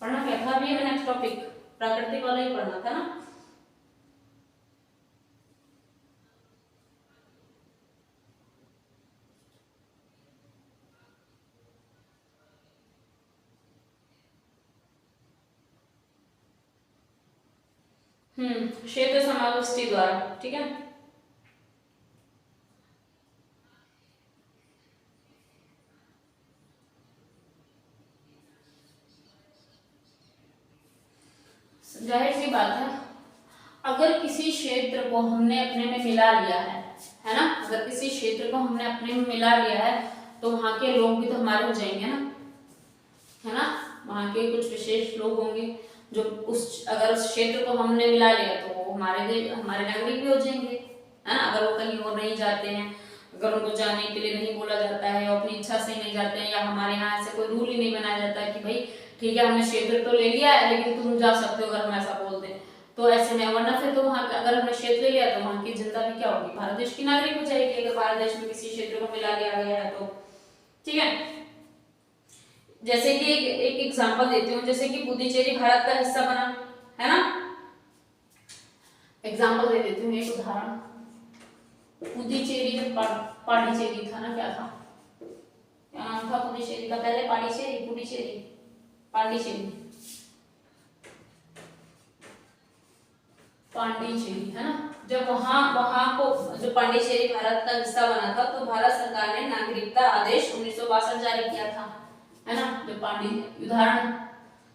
पढ़ना क्या था अभी? नेक्स्ट टॉपिक प्राकृतिक वाला ही पढ़ना था ना। क्षेत्र समाविष्टि द्वारा, ठीक है। जाहिर सी बात है, अगर किसी क्षेत्र को हमने अपने में मिला लिया है ना, अगर किसी क्षेत्र को हमने अपने में मिला लिया है तो वहां के लोग भी तो हमारे हो जाएंगे ना, है ना, वहां के कुछ विशेष लोग होंगे जो अगर उस क्षेत्र को हमने मिला लिया तो वो हमारे नागरिक भी हो जाएंगे, है ना। अगर वो कहीं और नहीं जाते हैं, अगर उनको जाने के लिए नहीं बोला जाता है, अपनी इच्छा से नहीं जाते हैं, या हमारे यहाँ ऐसे कोई रूल ही नहीं बनाया जाता है कि भाई ठीक है हमने क्षेत्र तो ले लिया है लेकिन तुम जा सकते हो, अगर हम ऐसा बोल दें तो ऐसे नहीं, वरना फिर तो वहाँ अगर हमने क्षेत्र ले लिया तो वहाँ की जनता भी क्या होगी, भारत देश की नागरिक हो जाएगी, अगर भारत देश में किसी क्षेत्र को मिला लिया गया है तो, ठीक है। जैसे कि एक एग्जांपल देती हूँ, जैसे कि पुडुचेरी भारत का हिस्सा बना, है ना, एग्जांपल दे देती हूँ, एक उदाहरण, पुडुचेरी पांडिचेरी था ना, क्या था, क्या नाम था पुडुचेरी का पहले? पांडिचेरी, पुडुचेरी, पांडिचेरी, पांडिचेरी, है ना। जब वहां को जो पांडिचेरी भारत का हिस्सा बना था तो भारत सरकार ने नागरिकता आदेश 1962 जारी किया था, है ना। जो उदाहरण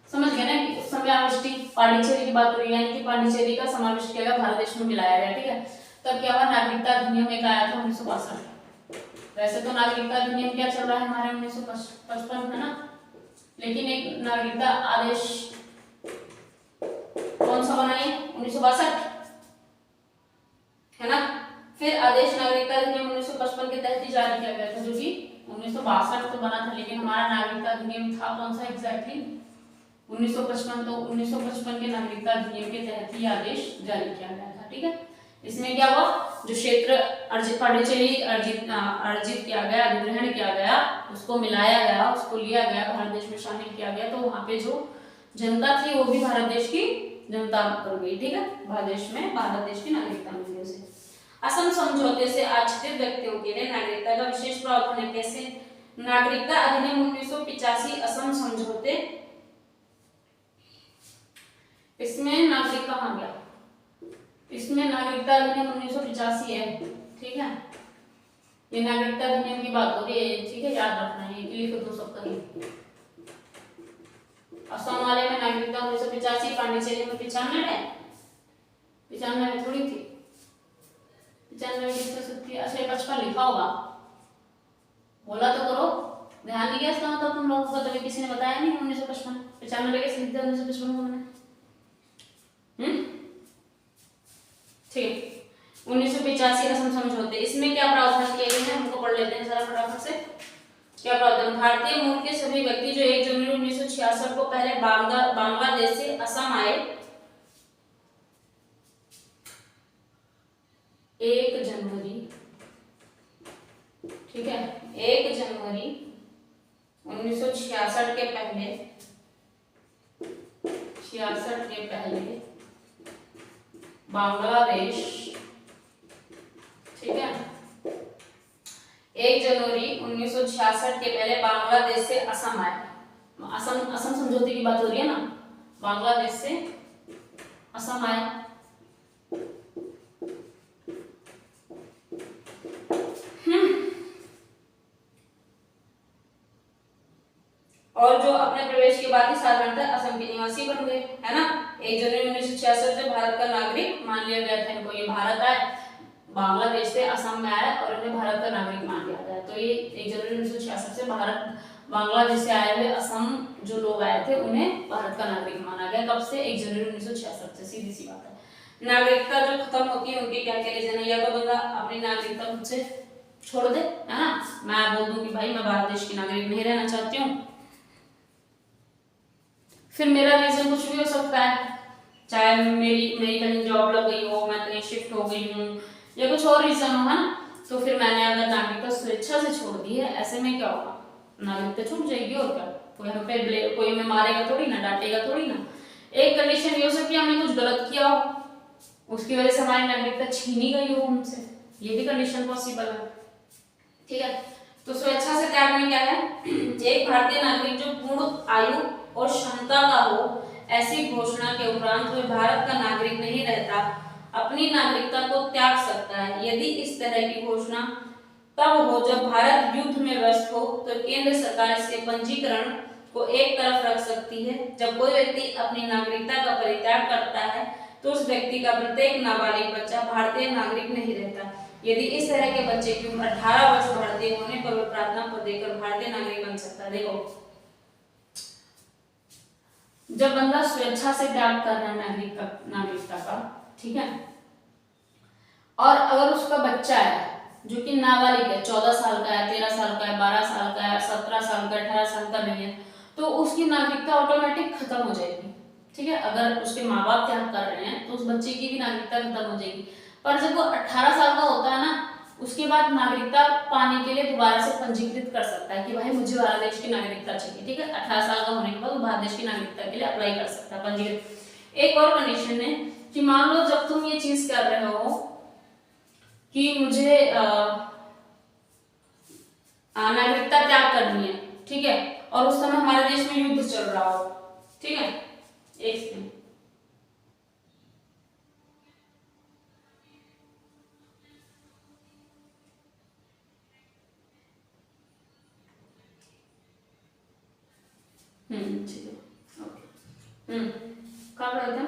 समझ गए ना कि उस समय आवृष्टि पांडिचेरी की बात हो रही है, यानी कि पांडिचेरी का समावेश किया गया, भारत देश में मिलाया गया, ठीक है। तब क्या हुआ, नागरिकता अधिनियम एक आया था 1962। वैसे तो नागरिकता अधिनियम क्या चल रहा है हमारे 1955, है ना, लेकिन एक नागरिकता आदेश कौन सा बना है 1962, है ना। फिर आदेश नागरिकता अधिनियम 1955 के तहत ही जारी किया गया था, जो कि 1962 तो बना था, लेकिन हमारा नागरिकता अधिनियम था कौन सा एग्जैक्टली 1955, तो 1955 के नागरिकता अधिनियम के तहत ही आदेश जारी किया गया था। ठीक है, इसमें क्या हुआ, जो क्षेत्र पांडिचेरी अर्जित किया गया, अधिग्रहण किया गया, उसको मिलाया गया, उसको लिया गया, भारत देश में शामिल किया गया, तो वहां पे जो जनता थी वो भी भारत देश की जनता बन गई। ठीक है, भारत देश में भारत देश की नागरिकता मिल गई उसे। असम समझौते से आच्छादित व्यक्तियों के लिए नागरिकता का विशेष प्रावधान है। कैसे? नागरिकता अधिनियम 1985 असम समझौते, इसमें नागरिक कहाँ गया, इसमें नागरिकता अधिनियम 1985 है। ठीक है, ये नागरिकता अधिनियम की बात हो रही है। ठीक है, याद रखना है, लिख दो सब कहीं। असम वाले में नागरिकता 1985, पांडिचेरी में 95 है, 95 में थोड़ी थी, 95 किससे सकती है? अच्छा 55 लिखा होगा, बोला तो करो, ध्यान नहीं गया इसका मतलब तुम लोगों को, तभी किसी ने बताया नहीं 1955, 95 कैसे लिखते 1955 को मैंने। ठीक, 1985 असम समझौते, इसमें क्या प्रावधान किए गए हैं हमको पढ़ लेते हैं जरा फटाफट से। क्या प्रावधान? भारतीय मूल के सभी व्यक्ति जो 1 जनवरी 1966 को पहले बांग्लादेश से असम आए, 1 जनवरी, ठीक है, 1 जनवरी 1966 के पहले, 66 के पहले बांग्लादेश, ठीक है, 1 जनवरी 1966 के पहले बांग्लादेश से असम आए। असम समझौते की बात हो रही है ना, बांग्लादेश से असम आए। और जो अपने प्रवेश के बाद ही साधारणतः असम के निवासी बन गए, है ना। 1 जनवरी 1966 से भारत का नागरिक मान लिया गया था इनको, ये भारत आए, बांग्लादेश से असम में आया और इन्हें भारत का नागरिक मान लिया गया। तो ये 1 जनवरी 1966 से भारत बांग्लादेश से आए हुए असम जो लोग आए थे उन्हें भारत का नागरिक माना गया। कब से? 1 जनवरी 1966 से, सीधी सी बात है। नागरिकता जो खत्म होती है उनके क्या क्या रीजन है? या तो बंदा अपनी नागरिकता खुद से छोड़ दे, है ना, मैं बोल दूं कि भाई मैं भारत देश की नागरिक नहीं रहना चाहती हूँ, फिर मेरा रीजन कुछ भी हो सकता है, चाहे मेरी कहीं जॉब लग गई हो, मैं कहीं शिफ्ट हो गई हूँ, या कुछ और रीजन हो, है ना। तो फिर मैंने अगर नागरिकता स्वेच्छा से छोड़ दी है, ऐसे में क्या होगा, नागरिकता छूट जाएगी। और क्या, कोई हम पे कोई हमें मारेगा थोड़ी ना, डांटेगा थोड़ी ना। एक कंडीशन ये हो सकती है हमने कुछ गलत किया हो, उसकी वजह से हमारी नागरिकता छीनी गई हो हमसे, ये भी कंडीशन पॉसिबल है। ठीक है, तो स्वेच्छा से त्याग में क्या है, एक भारतीय नागरिक जो पूर्ण आयु और क्षमता का हो, ऐसी घोषणा के उपरांत वह भारत का नागरिक नहीं रहता, अपनी नागरिकता को त्याग सकता है। यदि इस तरह की घोषणा तब हो जब भारत युद्ध में व्यस्त हो, तो केंद्र सरकार इसके पंजीकरण को एक तरफ रख सकती है। जब कोई व्यक्ति अपनी नागरिकता का परित्याग करता है तो उस व्यक्ति का प्रत्येक नाबालिग बच्चा भारतीय नागरिक नहीं रहता। यदि इस तरह के बच्चे की उम्र 18 वर्ष भारतीय होने पर वह प्रार्थना पत्र देकर भारतीय नागरिक बन सकता है। देखो, जब बंदा स्वेच्छा से त्याग कर रहा है नागरिकता का, ठीक है, और अगर उसका बच्चा है जो कि नाबालिग है, 14 साल का है, 13 साल का है, 12 साल का है, 17 साल का, 18 साल का नहीं है, तो उसकी नागरिकता ऑटोमेटिक खत्म हो जाएगी। ठीक है, अगर उसके माँ बाप त्याग कर रहे हैं तो उस बच्चे की भी नागरिकता खत्म हो जाएगी। पर जब वो 18 साल का होता है ना, उसके बाद नागरिकता पाने के लिए दोबारा से पंजीकृत कर सकता है कि भाई मुझे भारत देश की नागरिकता चाहिए। ठीक है, 18 साल का होने के बाद वो भारत देश की नागरिकता के लिए अप्लाई कर सकता है, पंजीकृत। एक और कंडीशन है कि मान लो जब तुम ये चीज कर रहे हो कि मुझे नागरिकता त्याग करनी है, ठीक है, और उस समय हमारे देश में युद्ध चल रहा हो, ठीक है, एक सेकंड, ठीक है, ओके, कहाँ पर थे?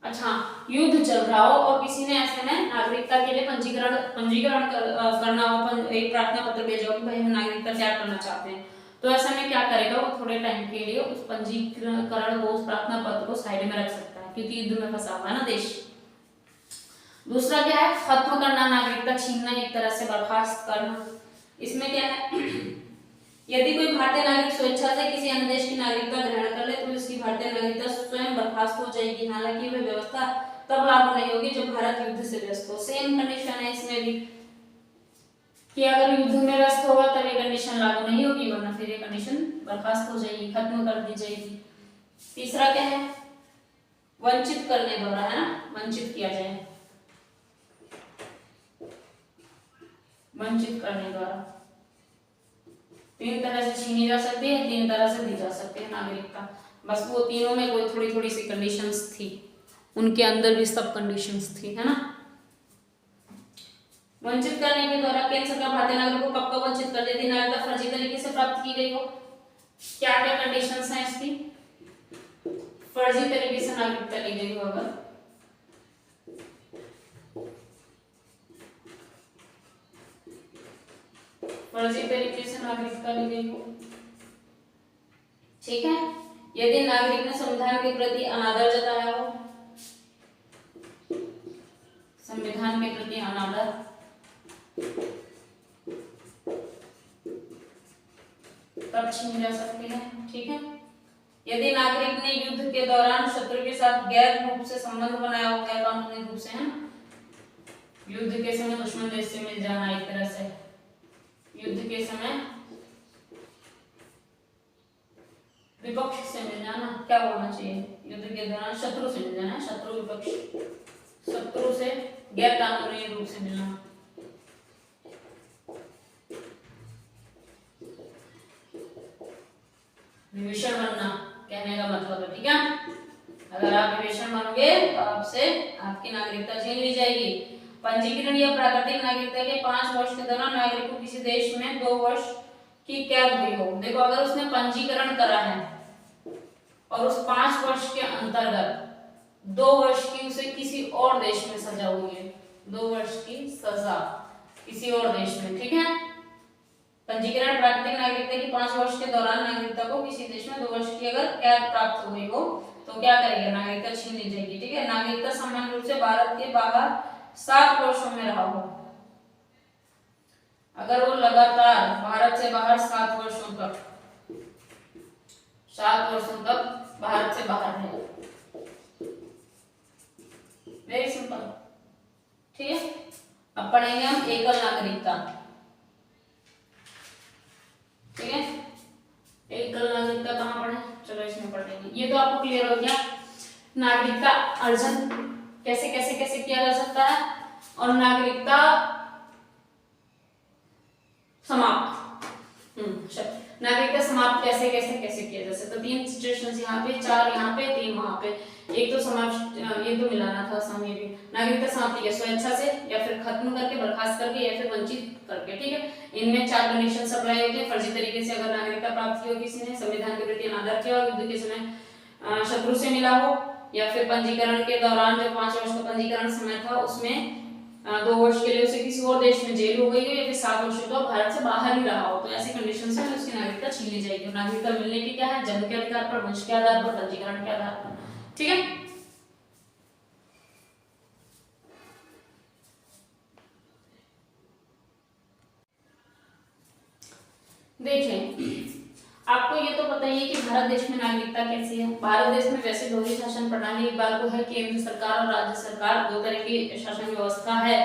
अच्छा, युद्ध चल रहा हो और किसी ने ऐसे में नागरिकता के लिए पंजीकरण करना हो, एक प्रार्थना पत्र भेजा हो कि भाई हम नागरिकता त्याग करना चाहते हैं, तो ऐसे में क्या करेगा, वो थोड़े टाइम के लिए उस पंजीकरण को, उस प्रार्थना पत्र को साइड में रख सकता है, क्योंकि युद्ध में फंसा हुआ है ना देश। दूसरा क्या है, खत्म करना, नागरिकता छीनना, एक तरह से बर्खास्त करना। इसमें क्या है, यदि कोई भारतीय नागरिक स्वेच्छा से किसी अन्य देश की नागरिकता ग्रहण कर ले तो इसकी भारतीय नागरिकता स्वयं बर्खास्त हो जाएगी। हालांकि वह व्यवस्था तब लागू नहीं होगी जब भारत युद्ध से व्यस्त हो। सेम कंडीशन है इसमें भी कि अगर युद्ध में व्यस्त होगा तब ये कंडीशन लागू नहीं होगी, वरना फिर ये कंडीशन बर्खास्त हो जाएगी, खत्म कर दी जाएगी। तीसरा क्या है, वंचित करने द्वारा, है ना, वंचित किया जाए, वंचित करने द्वारा। तीन तरह से छीनी जा सकती है, तीन तरह से दी जा सकती है नागरिकता। बस वो तीनों में कोई थोड़ी थोड़ी सी कंडीशंस थी, उनके अंदर भी सब कंडीशंस थी, है ना। वंचित करने के द्वारा केंद्र सरकार भारतीय नागरिकों को कब कब वंचित कर देती है, नागरिकता फर्जी तरीके से प्राप्त की गई हो, क्या क्या कंडीशंस हैं इसकी, फर्जी तरीके से नागरिकता ली गई हो, अगर फर्जी तरीके से नागरिकता ली गई हो, ठीक है। यदि नागरिक ने संविधान के प्रति अनादर जताया हो, संविधान के प्रति अनादर, तब छीनी जा सकती है, ठीक है। यदि नागरिक ने युद्ध के दौरान शत्रु के साथ गैर रूप से संबंध बनाया हो, गैर कानूनी रूप से, है ना, युद्ध के समय दुश्मन देश से मिल जाना, एक तरह से युद्ध के समय विपक्ष से मिल जाना, क्या बोलना चाहिए, युद्ध के दौरान शत्रु से मिल जाना, शत्रु विपक्ष, शत्रु से गैर कानूनी रूप से मिलना। विभीषण बनना कहने का मतलब है, ठीक है। अगर आप विभीषण बनोगे तो आपसे आपकी नागरिकता छीन ली जाएगी। पंजीकरण या प्राकृतिक नागरिकता के 5 वर्ष के दौरान नागरिक को किसी देश में 2 वर्ष की कैद हुई हो। देखो, अगर उसने पंजीकरण करा है और उस 5 वर्ष के अंतर्गत 2 वर्ष की उसे किसी और देश में सजा हुई है, 2 वर्ष की सजा किसी और देश में, ठीक है। पंजीकरण प्राकृतिक नागरिकता की 5 वर्ष के दौरान नागरिकता को किसी देश में 2 वर्ष की अगर कैद प्राप्त हुई हो तो क्या करेगा, नागरिकता छीन ली जाएगी, ठीक है। नागरिकता सामान्य रूप से भारत के बाहर 7 वर्षों में रहा हो, अगर वो लगातार भारत से बाहर 7 वर्षों तक, 7 वर्षों तक भारत से बाहर है, वेरी सिंपल, ठीक है। अब पढ़ेंगे हम एकल नागरिकता, ठीक है। एकल नागरिकता कहाँ पढ़े, चलो इसमें पढ़ लेंगे। ये तो आपको क्लियर हो गया नागरिकता अर्जन कैसे कैसे कैसे किया जा सकता है और नागरिकता समाप्त, नागरिकता समाप्त कैसे कैसे कैसे किया जा सकता है। 3 सिचुएशंस यहाँ पे, 4 यहाँ पे, 3 वहां पे। एक तो समाप्त, ये तो मिलाना था समय भी। नागरिकता समाप्ति है स्वेच्छा से या फिर खत्म करके, बर्खास्त करके या फिर वंचित करके, ठीक है। इनमें 4 कंडीशन अप्लाई होते हैं। फर्जी तरीके से अगर नागरिकता प्राप्त की हो किसी ने, संविधान के प्रति अनादर किया हो, युद्ध के समय शत्रु से मिला हो, या फिर पंजीकरण के दौरान जो 5 वर्ष का पंजीकरण समय था उसमें 2 वर्ष के लिए उसे किसी और देश में जेल हो गई हो, या फिर 7 वर्ष तो भारत से बाहर ही रहा हो, तो ऐसी कंडीशन से उसकी नागरिकता छीन ली जाएगी। नागरिकता मिलने की क्या है, जन्म के आधार पर, वंश के आधार पर, पंजीकरण के आधार पर, ठीक है। देखें, आपको ये तो पता ही है कि भारत देश में नागरिकता कैसी है। भारत देश में वैसे 2 ही शासन प्रणाली, एक बार को है केंद्र सरकार और राज्य सरकार, 2 तरह की शासन व्यवस्था है,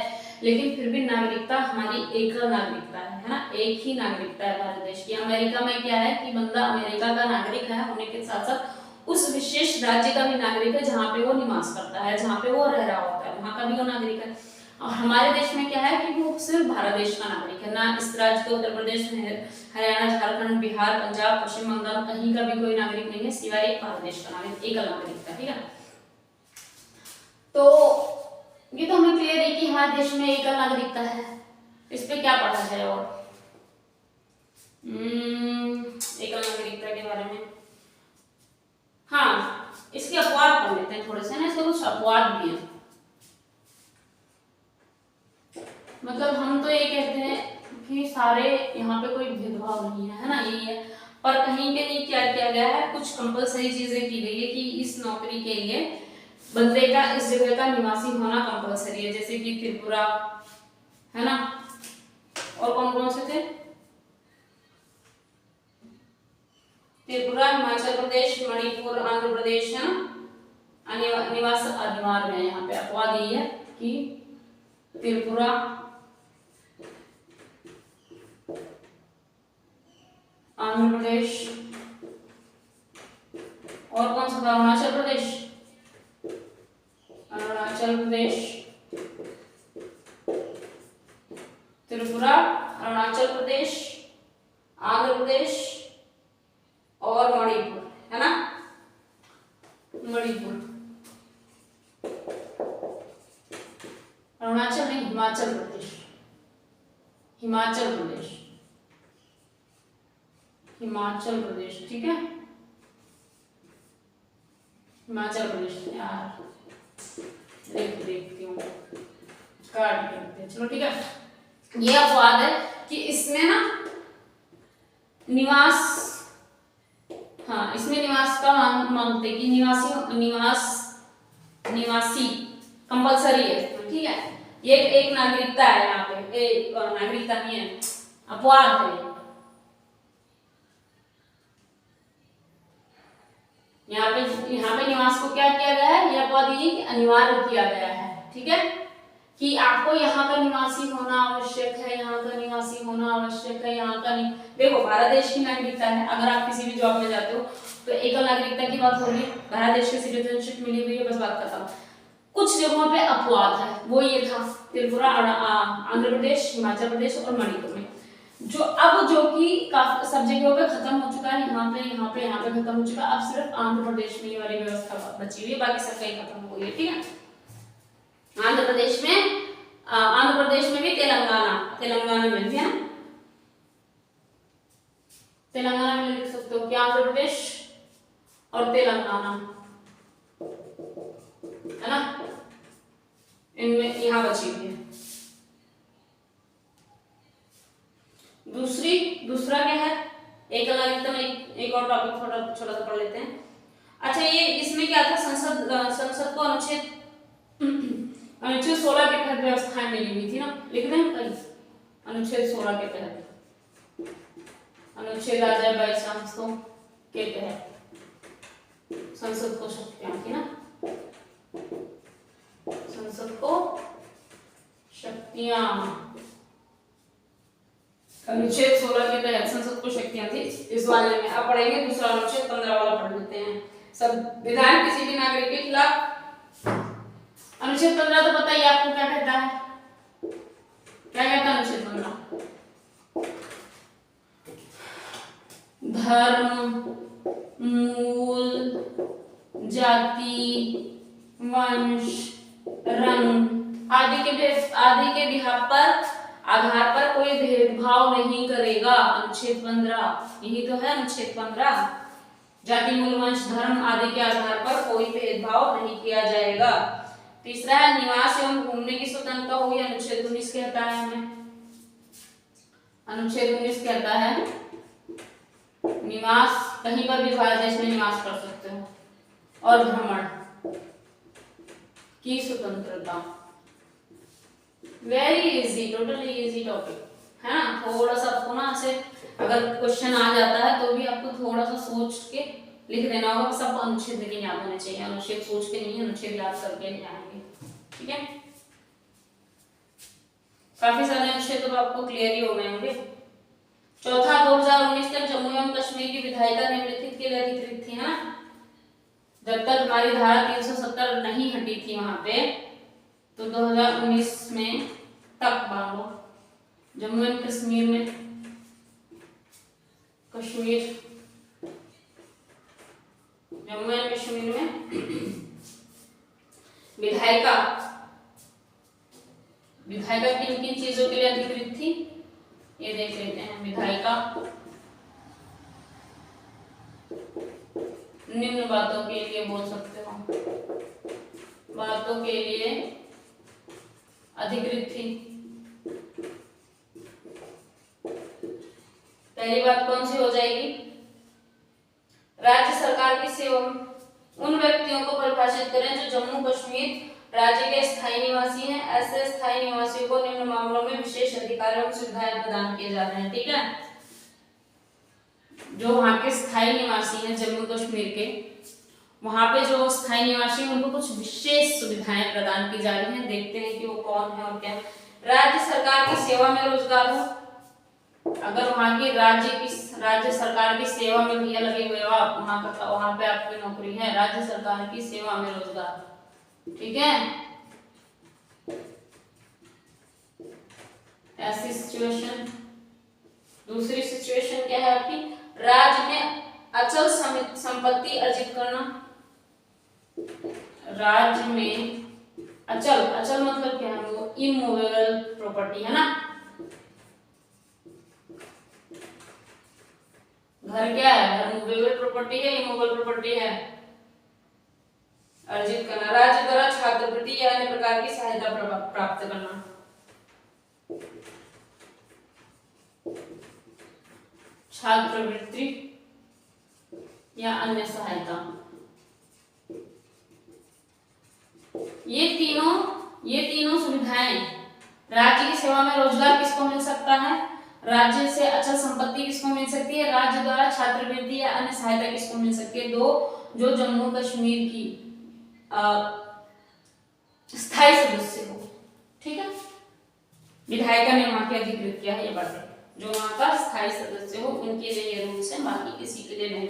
लेकिन फिर भी नागरिकता हमारी एकल नागरिकता है ना, एक ही नागरिकता है भारत देश की। अमेरिका में क्या है कि बंदा अमेरिका का नागरिक है होने के साथ साथ उस विशेष राज्य का भी नागरिक है जहाँ पे वो निवास करता है, जहाँ पे वो रह रहा होता है, वहाँ का भी वो नागरिक है। और हमारे देश में क्या है कि वो सिर्फ भारत देश का नागरिक है, ना इस राज्य के उत्तर प्रदेश में, हरियाणा, झारखंड, बिहार, पंजाब, पश्चिम बंगाल कहीं का भी कोई नागरिक नहीं है सिवाय एक भारत देश का नागरिक, एकल नागरिक का, ठीक है। तो ये तो हमें क्लियर है कि हमारे देश में एकल नागरिकता है। इस पे क्या पढ़ा जाए और एकल नागरिकता के बारे में, हाँ इसके अपवाद पढ़ लेते हैं थोड़े से ना, इसके कुछ अपवाद भी है। मतलब हम तो ये कहते हैं कि सारे यहाँ पे कोई भेदभाव नहीं है, है ना, यही है। पर कहीं पे नहीं क्या किया गया है, कुछ कंपलसरी चीजें की गई है कि इस नौकरी के लिए बंदे का इस जगह का निवासी होना कंपलसरी है, जैसे कि त्रिपुरा, है ना, और कौन कौन से थे, त्रिपुरा, हिमाचल प्रदेश, मणिपुर, आंध्र प्रदेश है ना। निवास अनिवार्य है, यहाँ पे अपवाद यही है कि त्रिपुरा, आंध्र प्रदेश और कौन सा था, अरुणाचल प्रदेश, अरुणाचल प्रदेश, त्रिपुरा, अरुणाचल प्रदेश, आंध्र प्रदेश और मणिपुर है ना, मणिपुर, अरुणाचल नहीं, हिमाचल प्रदेश, हिमाचल प्रदेश, हिमाचल प्रदेश, ठीक है, हिमाचल प्रदेश। यार देखती हूँ, काट करते हैं, चलो ठीक है। ये अपवाद है कि इसमें ना निवास, हाँ इसमें निवास का मांगते कि निवासी कंपलसरी है, ठीक है। ये एक नागरिकता है, यहाँ पे एक नागरिकता नहीं है, अपवाद है। यहाँ पे निवास को क्या किया गया है, यह अपवाद ये कि अनिवार्य किया गया है, ठीक है, कि आपको यहाँ का निवासी होना आवश्यक है, यहाँ का निवासी होना आवश्यक है, यहाँ का नहीं। देखो भारत देश की नागरिकता है, अगर आप किसी भी जॉब में जाते हो तो एकल नागरिकता की बात होगी, भारत देश की सिटीजनशिप मिली हुई है, बस बात खत्म। कुछ जगहों पे अपवाद है, वो ये था त्रिपुरा, आंध्र प्रदेश, हिमाचल प्रदेश और मणिपुर में, जो कि काफी सब जगहों पे खत्म हो चुका है, यहाँ पे खत्म हो चुका है। अब सिर्फ आंध्र प्रदेश में ये वाली व्यवस्था बची हुई है, बाकी सब कहीं खत्म हो गई है, ठीक है। आंध्र प्रदेश में भी तेलंगाना में भी है, तेलंगाना में लिख सकते हो कि आंध्र प्रदेश और तेलंगाना है ना, इनमें यहाँ बची हुई है। दूसरा क्या है, एक अलग एकदम एक और टॉपिक थोड़ा छोटा सा पढ़ लेते हैं। अच्छा, ये इसमें क्या था, संसद को अनुच्छेद 16 के तहत व्यवस्थाएं मिली हुई थी ना, लिख दें कहीं, अनुच्छेद 16 के तहत, अनुच्छेद आ जाए 22 के तहत संसद को शक्तियां थी ना, संसद को शक्तियां, अनुच्छेद 16 के तहत संसद को शक्तियां थी इस वाले में। अब पढ़ेंगे दूसरा अनुच्छेद 15 वाला पढ़ लेते हैं। संविधान किसी भी नागरिक के खिलाफ, अनुच्छेद 15 तो पता ही आपको क्या कहता है, क्या कहता है अनुच्छेद 15, धर्म, मूल, जाति, वंश, रंग आदि के आधार पर कोई भेदभाव नहीं करेगा। अनुच्छेद 15 यही तो है, अनुच्छेद 15, जाति, मूल, वंश, धर्म आदि के आधार पर कोई भेदभाव नहीं किया जाएगा। तीसरा है निवास एवं घूमने की स्वतंत्रता होगी, अनुच्छेद 19 कहता है हमें, अनुच्छेद 19 कहता है निवास, कहीं पर भी भारत देश में निवास कर सकते हो, और भ्रमण की स्वतंत्रता। Very easy, totally easy topic है ना। थोड़ा सा आपको ना ऐसे अगर क्वेश्चन आ जाता है तो भी आपको थोड़ा सा सोच के लिख देना होगा, सब अनुच्छेद लेकिन याद होने चाहिए, अनुच्छेद सोच के नहीं, अनुच्छेद याद करके नहीं आएंगे, ठीक है। काफी सारे अनुच्छेद तो आपको क्लियर ही हो गए होंगे। चौथा, 2019 तक जम्मू एवं कश्मीर की विधायिका निम्नलिखित के लिए अधिकृत थी, है ना। जब तक हमारी धारा 370 नहीं हटी थी वहां पे, तो 2019 में तक बांधो जम्मू एंड कश्मीर में विधायिका किन किन चीजों के लिए अधिकृत थी, ये देख लेते हैं। विधायिका निम्न बातों के लिए बोल सकते हो, बातों के लिए अधिकृत थी। पहली बात कौन सी हो जाएगी, राज्य सरकार की सेवा उन व्यक्तियों को परिभाषित करें जो जम्मू कश्मीर राज्य के स्थायी निवासी हैं। ऐसे स्थायी निवासियों को निम्न मामलों में विशेष अधिकार एवं सुविधाएं प्रदान किए जाते हैं, ठीक है। जो वहाँ के स्थायी निवासी हैं जम्मू कश्मीर के, वहाँ पे जो स्थायी निवासी हैं उनको कुछ विशेष सुविधाएं प्रदान की जा रही हैं। देखते हैं कि वो कौन है और क्या। राज्य सरकार की सेवा में रोजगार हो, अगर वहाँ की राज्य सरकार की सेवा में भैया लगे हुए हो आप, वहाँ पे आपकी नौकरी है, राज्य सरकार की सेवा में रोजगार, ठीक है। ऐसी सिचुएशन। दूसरी सिचुएशन क्या है आपकी, राज्य में अचल संपत्ति अर्जित करना। राज्य में अचल मतलब क्या है, वो इमूवेबल प्रॉपर्टी है ना। घर क्या है, घर मूवेबल प्रॉपर्टी है, इमूवेबल प्रॉपर्टी है, अर्जित करना। राज्य द्वारा छात्रवृत्ति या अन्य प्रकार की सहायता प्राप्त करना। छात्रवृत्ति या अन्य सहायता, ये तीनों सुविधाएं। राज्य की सेवा में रोजगार किसको मिल सकता है, राज्य से अचल संपत्ति किसको मिल सकती है, राज्य द्वारा छात्रवृत्ति या अन्य सहायता किसको मिल सकती है, दो जो जम्मू कश्मीर की स्थायी सदस्य हो, ठीक है। विधायिका ने वहां के अधिकृत किया है ये बातें, जो वहां का स्थायी सदस्य हो उनके लिए ये रूल्स है, बाकी किसी के लिए नहीं।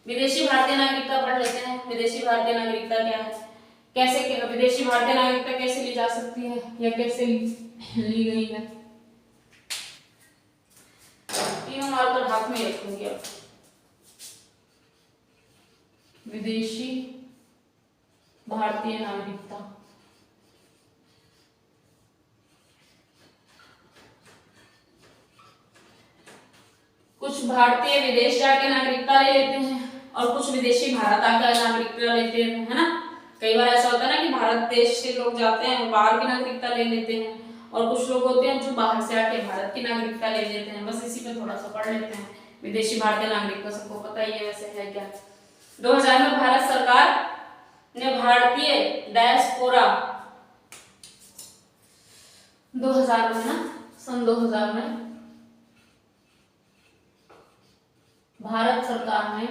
विदेशी भारतीय नागरिकता पढ़ लेते हैं। विदेशी भारतीय नागरिकता क्या है, कैसे विदेशी भारतीय नागरिकता कैसे ली जा सकती है या कैसे ली गई है। तीनों मार्कर हाथ में रखूंगी अब। विदेशी भारतीय नागरिकता, कुछ भारतीय विदेश जाके नागरिकता ले लेते हैं और कुछ विदेशी भारत आकर नागरिकता लेते हैं, है ना। कई बार ऐसा होता है ना कि भारत देश से लोग जाते हैं बाहर की नागरिकता ले लेते हैं, और कुछ लोग होते हैं जो बाहर से आके भारत की नागरिकता ले लेते हैं। बस इसी पे थोड़ा सा पढ़ लेते हैं। विदेशी भारतीय नागरिकता सबको पता ही है वैसे है क्या। 2000 में भारत सरकार ने भारतीय डायस्पोरा, 2000 में ना, सन 2000 में भारत सरकार ने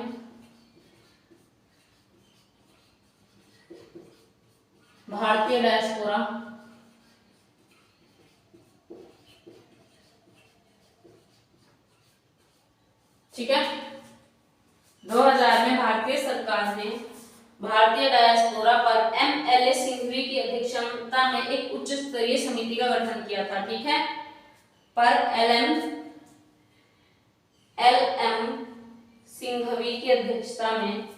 भारतीय डायस्पोरा ठीक है, 2000 में भारतीय सरकार ने भारतीय डायस्पोरा पर एमएलए सिंघवी की अध्यक्षता में एक उच्च स्तरीय समिति का गठन किया था, ठीक है। पर एलएम सिंघवी की अध्यक्षता में,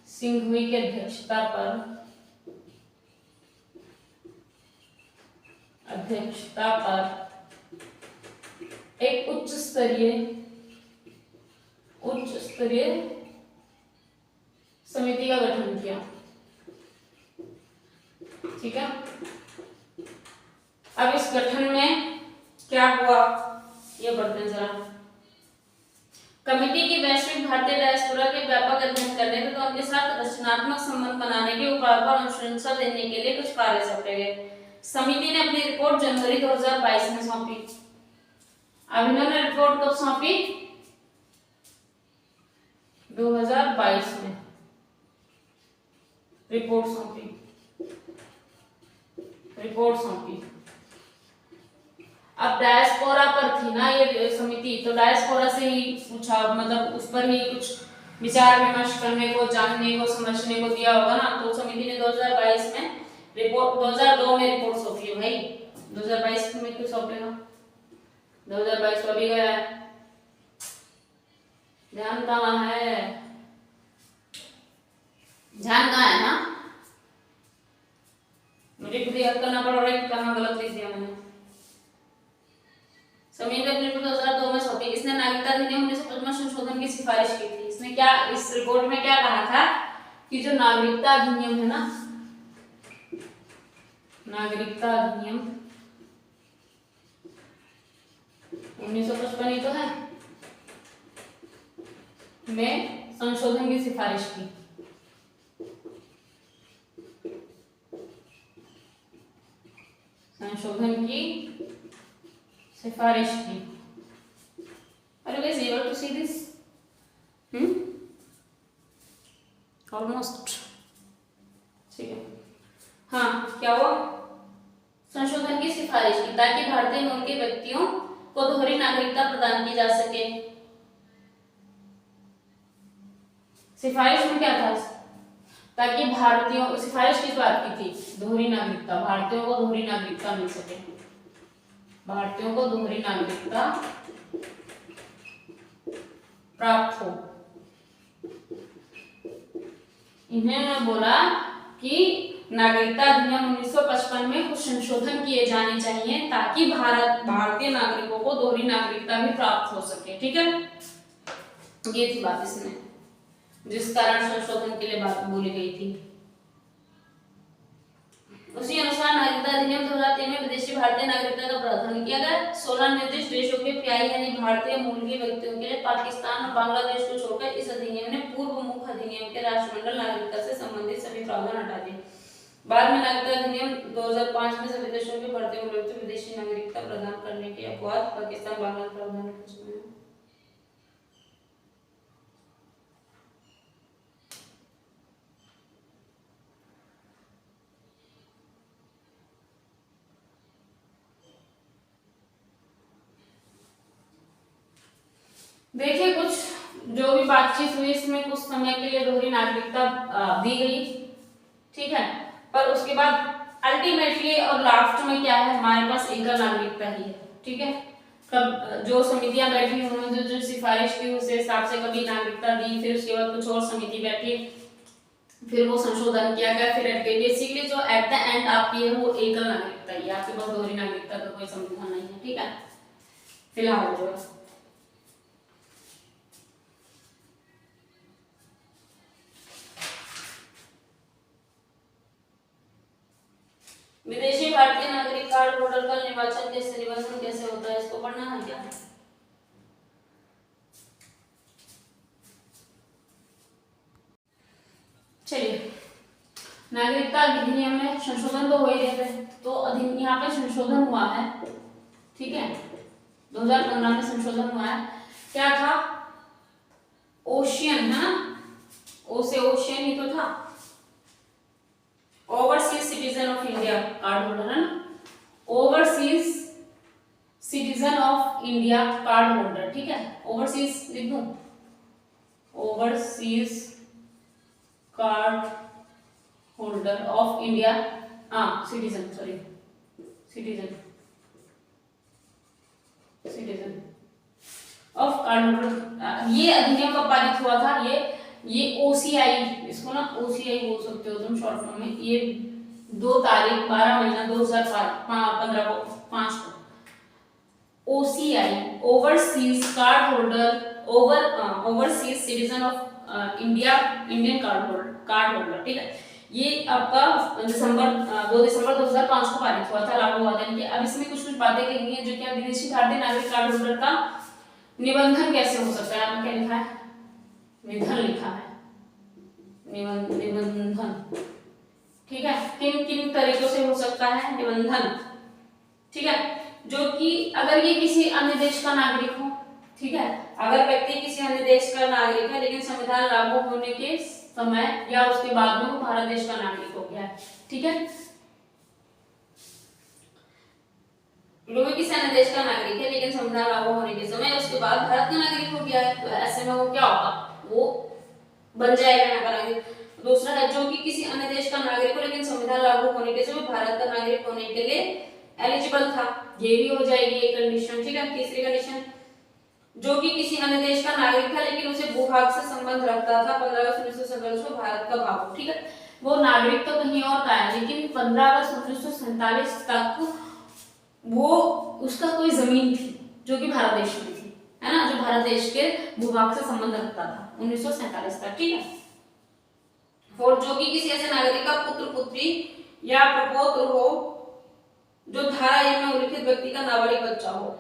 सिंघवी की अध्यक्षता पर एक उच्च स्तरीय समिति का गठन किया, ठीक है। अब इस गठन में क्या हुआ ये पढ़ते हैं जरा। कमेटी की वैश्विक भारतीय डायस्पोरा के व्यापक अध्ययन करने तथा उनके साथ रचनात्मक संबंध बनाने के उपायों पर अनुशंसा देने के लिए कुछ कार्य सौंपे गए। समिति ने अपनी रिपोर्ट जनवरी 2022 में सौंपी। अब इन्होंने रिपोर्ट कब सौंपी, 2022 में रिपोर्ट सौंपी। अब डायस्पोरा पर थी ना ये समिति, तो डायस्पोरा से ही पूछा, मतलब उस पर ही कुछ विचार विमर्श करने को, जानने को, समझने को दिया होगा ना। तो समिति ने 2022 में रिपोर्ट, 2002 में रिपोर्ट सौंपी है भाई, 2022 में क्यों सौंपेगा, 2022 अभी गया है, ध्यान कहाँ है, ध्यान कहाँ है ना, मुझे खुद याद करना पड़ रहा है कि कहाँ गलत लिख दिया मैंने। समिति ने अपनी रिपोर्ट 2002 में सौंपी। इसने नागरिकता अधिनियम 1955 संशोधन की सिफारिश की थी। इसने क्या, इस रिपोर्ट में क्या कहा था कि जो नागरिकता अधिनियम है ना, नागरिकता अधिनियम 1955 ही तो है, में संशोधन की सिफारिश की। संशोधन की सिफारिश की। Are you guys able to see this? Almost ठीक है। हाँ, क्या हुआ? संशोधन की सिफारिश की ताकि भारतीय मूल के व्यक्तियों को दोहरी नागरिकता प्रदान की जा सके। सिफारिश में क्या था? ताकि भारतीयों, सिफारिश किस बात की थी? दोहरी नागरिकता, भारतीयों को दोहरी नागरिकता मिल सके, भारतीयों को दोहरी नागरिकता प्राप्त हो। इन्होंने बोला कि नागरिकता अधिनियम 1955 में कुछ संशोधन किए जाने चाहिए ताकि भारतीय नागरिकों को दोहरी नागरिकता भी प्राप्त हो सके। ठीक है, ये थी बात इसमें, जिस कारण संशोधन के लिए बात बोली गई थी। उसी अनुसार नागरिकता अधिनियम 2003 में विदेशी भारतीय नागरिकता का प्रावधान किया गया। 16 निर्दिष्ट देशों के प्याई यानी भारतीय मूल के व्यक्तियों के लिए पाकिस्तान और बांग्लादेश को छोड़कर इस अधिनियम ने पूर्व मुख अधिनियम के राष्ट्रमंडल नागरिकता से संबंधित सभी प्रावधान हटा दिए। बाद में नागरिकता अधिनियम 2005 में सभी देशों के भारतीय मूल व्यक्तियों को विदेशी नागरिकता प्रदान करने के अपवाद पाकिस्तान बांग्लादेश प्रावधान में। देखिए, कुछ जो भी बातचीत हुई इसमें कुछ समय के लिए दोहरी नागरिकता दी गई, ठीक है, पर उसके बाद अल्टीमेटली और लास्ट में क्या है, हमारे पास एकल नागरिकता ही है। ठीक है, कब जो समितियां बैठी उन्होंने जो सिफारिश की उस हिसाब से कभी नागरिकता दी, फिर उसके बाद कुछ और समिति बैठी, फिर वो संशोधन किया गया, फिर बेसिकली जो एट द एंड आपकी है वो एकल नागरिकता ही, आपके पास दोहरी नागरिकता का कोई संविधान नहीं है। ठीक है, फिलहाल जो है विदेशी भारतीय नागरिक कार्ड होल्डर का निर्वाचन कैसे, निबंधन कैसे होता है, इसको पढ़ना है क्या? चलिए, नागरिकता अधिनियम में संशोधन तो हो ही रहे थे, तो यहाँ पे संशोधन हुआ है। ठीक है, 2015 में संशोधन हुआ है। क्या था? ओशियन है ना, ओ से ओशियन ही तो था, overseas citizen of India card holder है ना, overseas citizen of India card holder. ठीक है, ओवरसीज लिख दूं, overseas card holder of India, citizen, sorry citizen of card holder. ये अधिनियम कब पारित हुआ था? ये ओसीआई, इसको ना ओसीआई बोल सकते हो तुम शॉर्ट फॉर्म में। ये 2 तारीख 12 महीना 2015 को 5 को OCI, overseas card holder, overseas citizen of India, Indian card holder. ठीक है, ये आपका 2 दिसंबर 2005 को पारित हुआ था, लागू हुआ था। अब इसमें कुछ बातें कही हैं जो क्या विदेशी भारतीय नागरिक कार्ड होल्डर का निबंधन कैसे हो सकता है। आपने क्या लिखा है? निबंधन लिखा है, निबंधन। ठीक है, किन किन तरीकों से हो सकता है निबंधन? ठीक है, जो कि अगर ये किसी अन्य देश का नागरिक हो, ठीक है, अगर व्यक्ति किसी अन्य देश का नागरिक है लेकिन संविधान लागू होने के समय या उसके बाद में वो भारत देश का नागरिक हो गया है। ठीक है, जो भी किसी अन्य देश का नागरिक है लेकिन संविधान लागू होने के समय उसके बाद भारत का नागरिक हो गया है, तो ऐसे में वो क्या होगा? वो बन जाएगा यहाँ का नागरिक। दूसरा है जो कि किसी अन्य देश का नागरिक हो लेकिन संविधान लागू होने के समय भारत का नागरिक होने के लिए एलिजिबल था, ये भी हो जाएगी एक कंडीशन। ठीक है, तीसरी कंडीशन, जो कि किसी अन्य देश का नागरिक था लेकिन उसे भूभाग से संबंध रखता था 15 अगस्त 1947 को भारत का भाग हो। ठीक है, वो नागरिक तो कहीं और का है लेकिन 15 अगस्त 1947 तक वो उसका कोई जमीन थी जो कि भारत देश में थी, है ना, जो भारत देश के भूभाग से संबंध रखता था 1947 तक। ठीक है, और जो कि किसी ऐसे नागरिक का पुत्र पुत्री या प्रपौत्र हो जो धारा 1 में उल्लिखित व्यक्ति का नाबालिग बच्चा हो,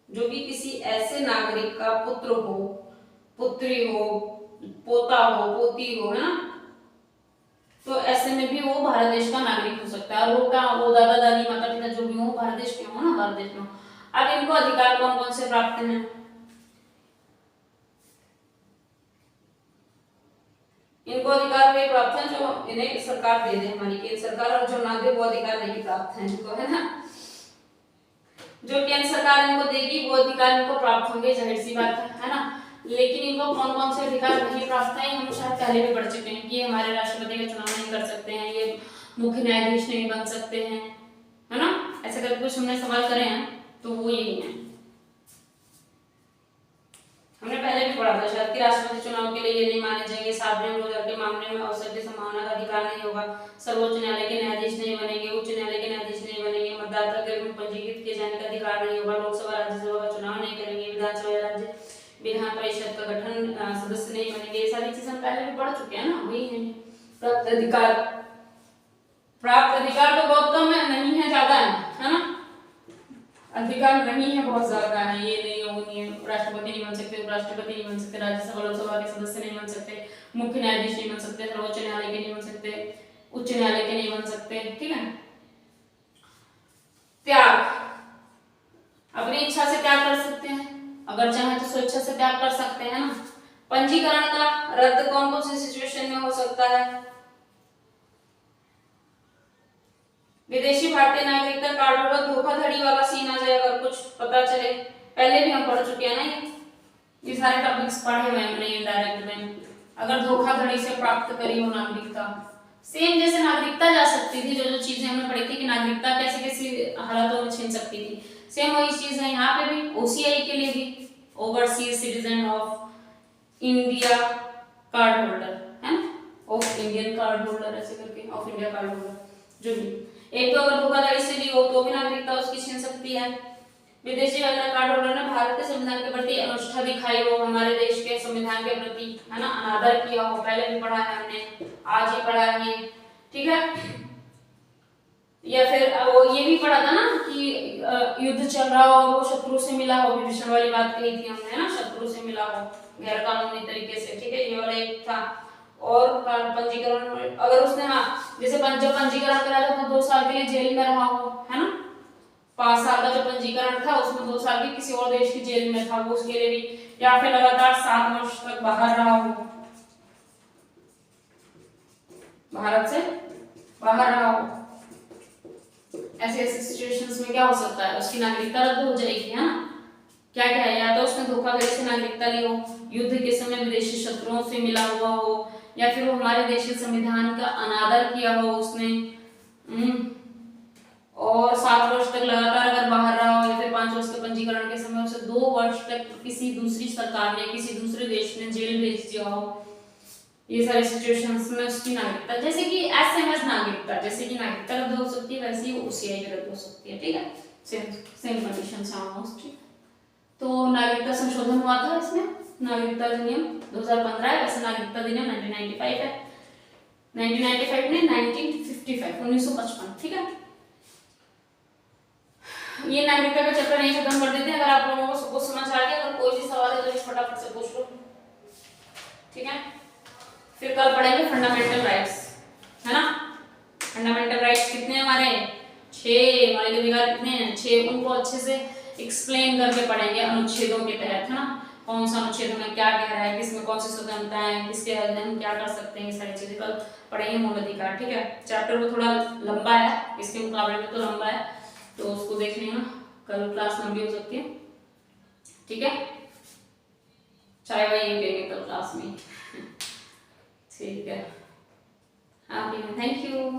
जो भी किसी ऐसे नागरिक का पुत्र हो, पुत्री हो, पोता हो, पोती हो, है ना, तो ऐसे में भी वो भारत देश का नागरिक हो सकता है। और वो क्या, वो दादा दादी माता पिता जो भी हो भारत देश के हो ना, भारत देश में। अब इनको अधिकार कौन कौन से प्राप्त हैं? इनको अधिकार वे प्राप्त हैं जो इन्हें सरकार दे दे, हमारी केंद्र सरकार, और जो ना दे वो अधिकार नहीं प्राप्त है इनको, है ना। जो केंद्र सरकार इनको देगी वो अधिकार इनको प्राप्त होंगे, जाहिर सी बात है ना। लेकिन इनको कौन कौन से अधिकार नहीं प्राप्त हैं हम शायद पहले भी पढ़ चुके हैं कि ये हमारे राष्ट्रपति का चुनाव नहीं कर सकते हैं, ये मुख्य न्यायाधीश नहीं बन सकते हैं, है ना। ऐसे करके कुछ हमने सवाल करे हैं तो वो यही है। हमने पहले भी पढ़ा था शायद कि राष्ट्रपति चुनाव के लिए ये नहीं माने जाएंगे, सार्वजनिक रोजगार के मामले में अवसर की संभावना का अधिकार नहीं होगा, सर्वोच्च न्यायालय के न्यायाधीश नहीं बनेंगे, उच्च न्यायालय के न्यायाधीश नहीं बनेंगे, मतदाता के रूप में पंजीकृत किए जाने का अधिकार नहीं होगा, लोकसभा राज्यसभा का चुनाव नहीं करेंगे, विधानसभा या राज्य विधान परिषद का गठन सदस्य नहीं बनेंगे। ये सारी चीजें हम पहले भी पढ़ चुके हैं ना, वही है। प्राप्त अधिकार तो बहुत कम है, नहीं है, ज्यादा है ना। अधिकार नहीं है, बहुत ज्यादा है, ये नहीं वो नहीं है। राष्ट्रपति नहीं बन सकते, उपराष्ट्रपति नहीं बन सकते, राज्यसभा लोकसभा के सदस्य नहीं बन सकते, मुख्य न्यायाधीश नहीं बन सकते, सर्वोच्च न्यायालय के नहीं बन सकते, उच्च न्यायालय के नहीं बन सकते, ठीक है। त्याग, अपनी इच्छा से त्याग कर सकते हैं, अगर चाहे तो स्वेच्छा से त्याग कर सकते हैं ना। पंजीकरण का रद्द कौन कौन सी सिचुएशन में हो सकता है? विदेशी भारतीय नागरिकता कार्ड होगा, धोखाधड़ी वाला सीन आ जाए अगर कुछ पता चले, पहले भी हम पढ़ चुके हैं ना, ये सारे टॉपिक्स पढ़े हुए हैं मैंने डायरेक्ट में। अगर धोखाधड़ी से प्राप्त करी हो नागरिकता, सेम जैसे नागरिकता जा सकती थी, जो चीजें हमने पढ़ी थी कि नागरिकता कैसे कैसे हालातों में छीन सकती थी, सेम वही चीज है यहाँ पे भी। ओसीआई के लिए भी overseas citizen of India card holder, है ना, ऑफ इंडियन कार्ड होल्डर, ऐसे करके ऑफ इंडिया कार्ड होल्डर, जो भी एक तो अगर धोखाधड़ी से ली हो तो भी नागरिकता उसकी छीन सकती है। विदेशी कार्ड होल्डर ने भारत के संविधान के प्रति अनुष्ठा दिखाई हो, हमारे देश के संविधान के प्रति, है ना, अनादर किया हो, पहले भी पढ़ा है हमने, आज ही पढ़ा है, ठीक है। या फिर वो ये भी पढ़ा था ना कि युद्ध चल रहा हो और वो शत्रु से मिला हो, विभीषण वाली बात कही थी हमने ना, शत्रु से मिला हो गैर कानूनी तरीके से, ठीक है, ये वाला एक था। और पंजीकरण अगर उसने, हाँ, जैसे जब पंजीकरण करा था तो 2 साल के लिए जेल में रहा हो, है ना, 5 साल का जो पंजीकरण था उसमें 2 साल की किसी और देश की जेल में था वो, उसके लिए भी, या फिर लगातार 7 वर्ष तक बाहर रहा हो, भारत से बाहर रहा हो, ऐसे ऐसे सिचुएशंस में क्या हो सकता है, उसकी नागरिकता रद्द हो जाएगी, है ना। क्या क्या है, या तो उसने धोखाधड़ी से नागरिकता ली हो, युद्ध के समय विदेशी शत्रुओं से मिला हुआ हो, या फिर वो हमारे देश के संविधान का अनादर किया हो उसने, और 7 वर्ष तक लगातार अगर बाहर रहा हो, या फिर 5 वर्ष के पंजीकरण के समय उसे 2 वर्ष तक किसी दूसरी सरकार ने, किसी दूसरे देश ने जेल भेज दिया हो। ये सारी सिचुएशंस में उसकी नागरिकता, जैसे कि एसएमएस नागरिकता, जैसे कि नागरिकता रद्द हो सकती है, वैसे ही ओसीआई भी रद्द हो सकती है, ठीक है, सेम कंडीशंस हैं ऑलमोस्ट। तो नागरिकता संशोधन हुआ था इसमें, नागरिकता अधिनियम 2015 है, वैसे नागरिकता अधिनियम 1995 है, 1995 ने 1955, ठीक है। ये नागरिकता का चैप्टर नहीं खत्म कर देते हैं, अगर आप लोगों को सब कुछ समझ आ गया, अगर कोई भी सवाल है तो फटाफट से पूछ लो, ठीक है। फिर कल पढ़ेंगे फंडामेंटल राइट्स, है ना। फंडामेंटल राइट्स कितने हमारे 6, हमारे अधिकार कितने हैं 6, उनको अच्छे से एक्सप्लेन करके पढ़ेंगे अनुच्छेदों के तहत, है ना, कौन सा अनुच्छेद में क्या कह रहा है, किसमें कौन सी स्वतंत्रता है, किसके अधीन हम क्या कर सकते हैं, ये सारी चीजें कल पढ़ेंगे मूल अधिकार, ठीक है। चैप्टर वो थोड़ा लंबा है, इसके मुकाबले में तो लंबा है, तो उसको देख लेना, कल क्लास लंबी हो सकती है, ठीक है। चाय वाय यही पियेंगे कल क्लास में, ठीक है। हाँ, थैंक यू।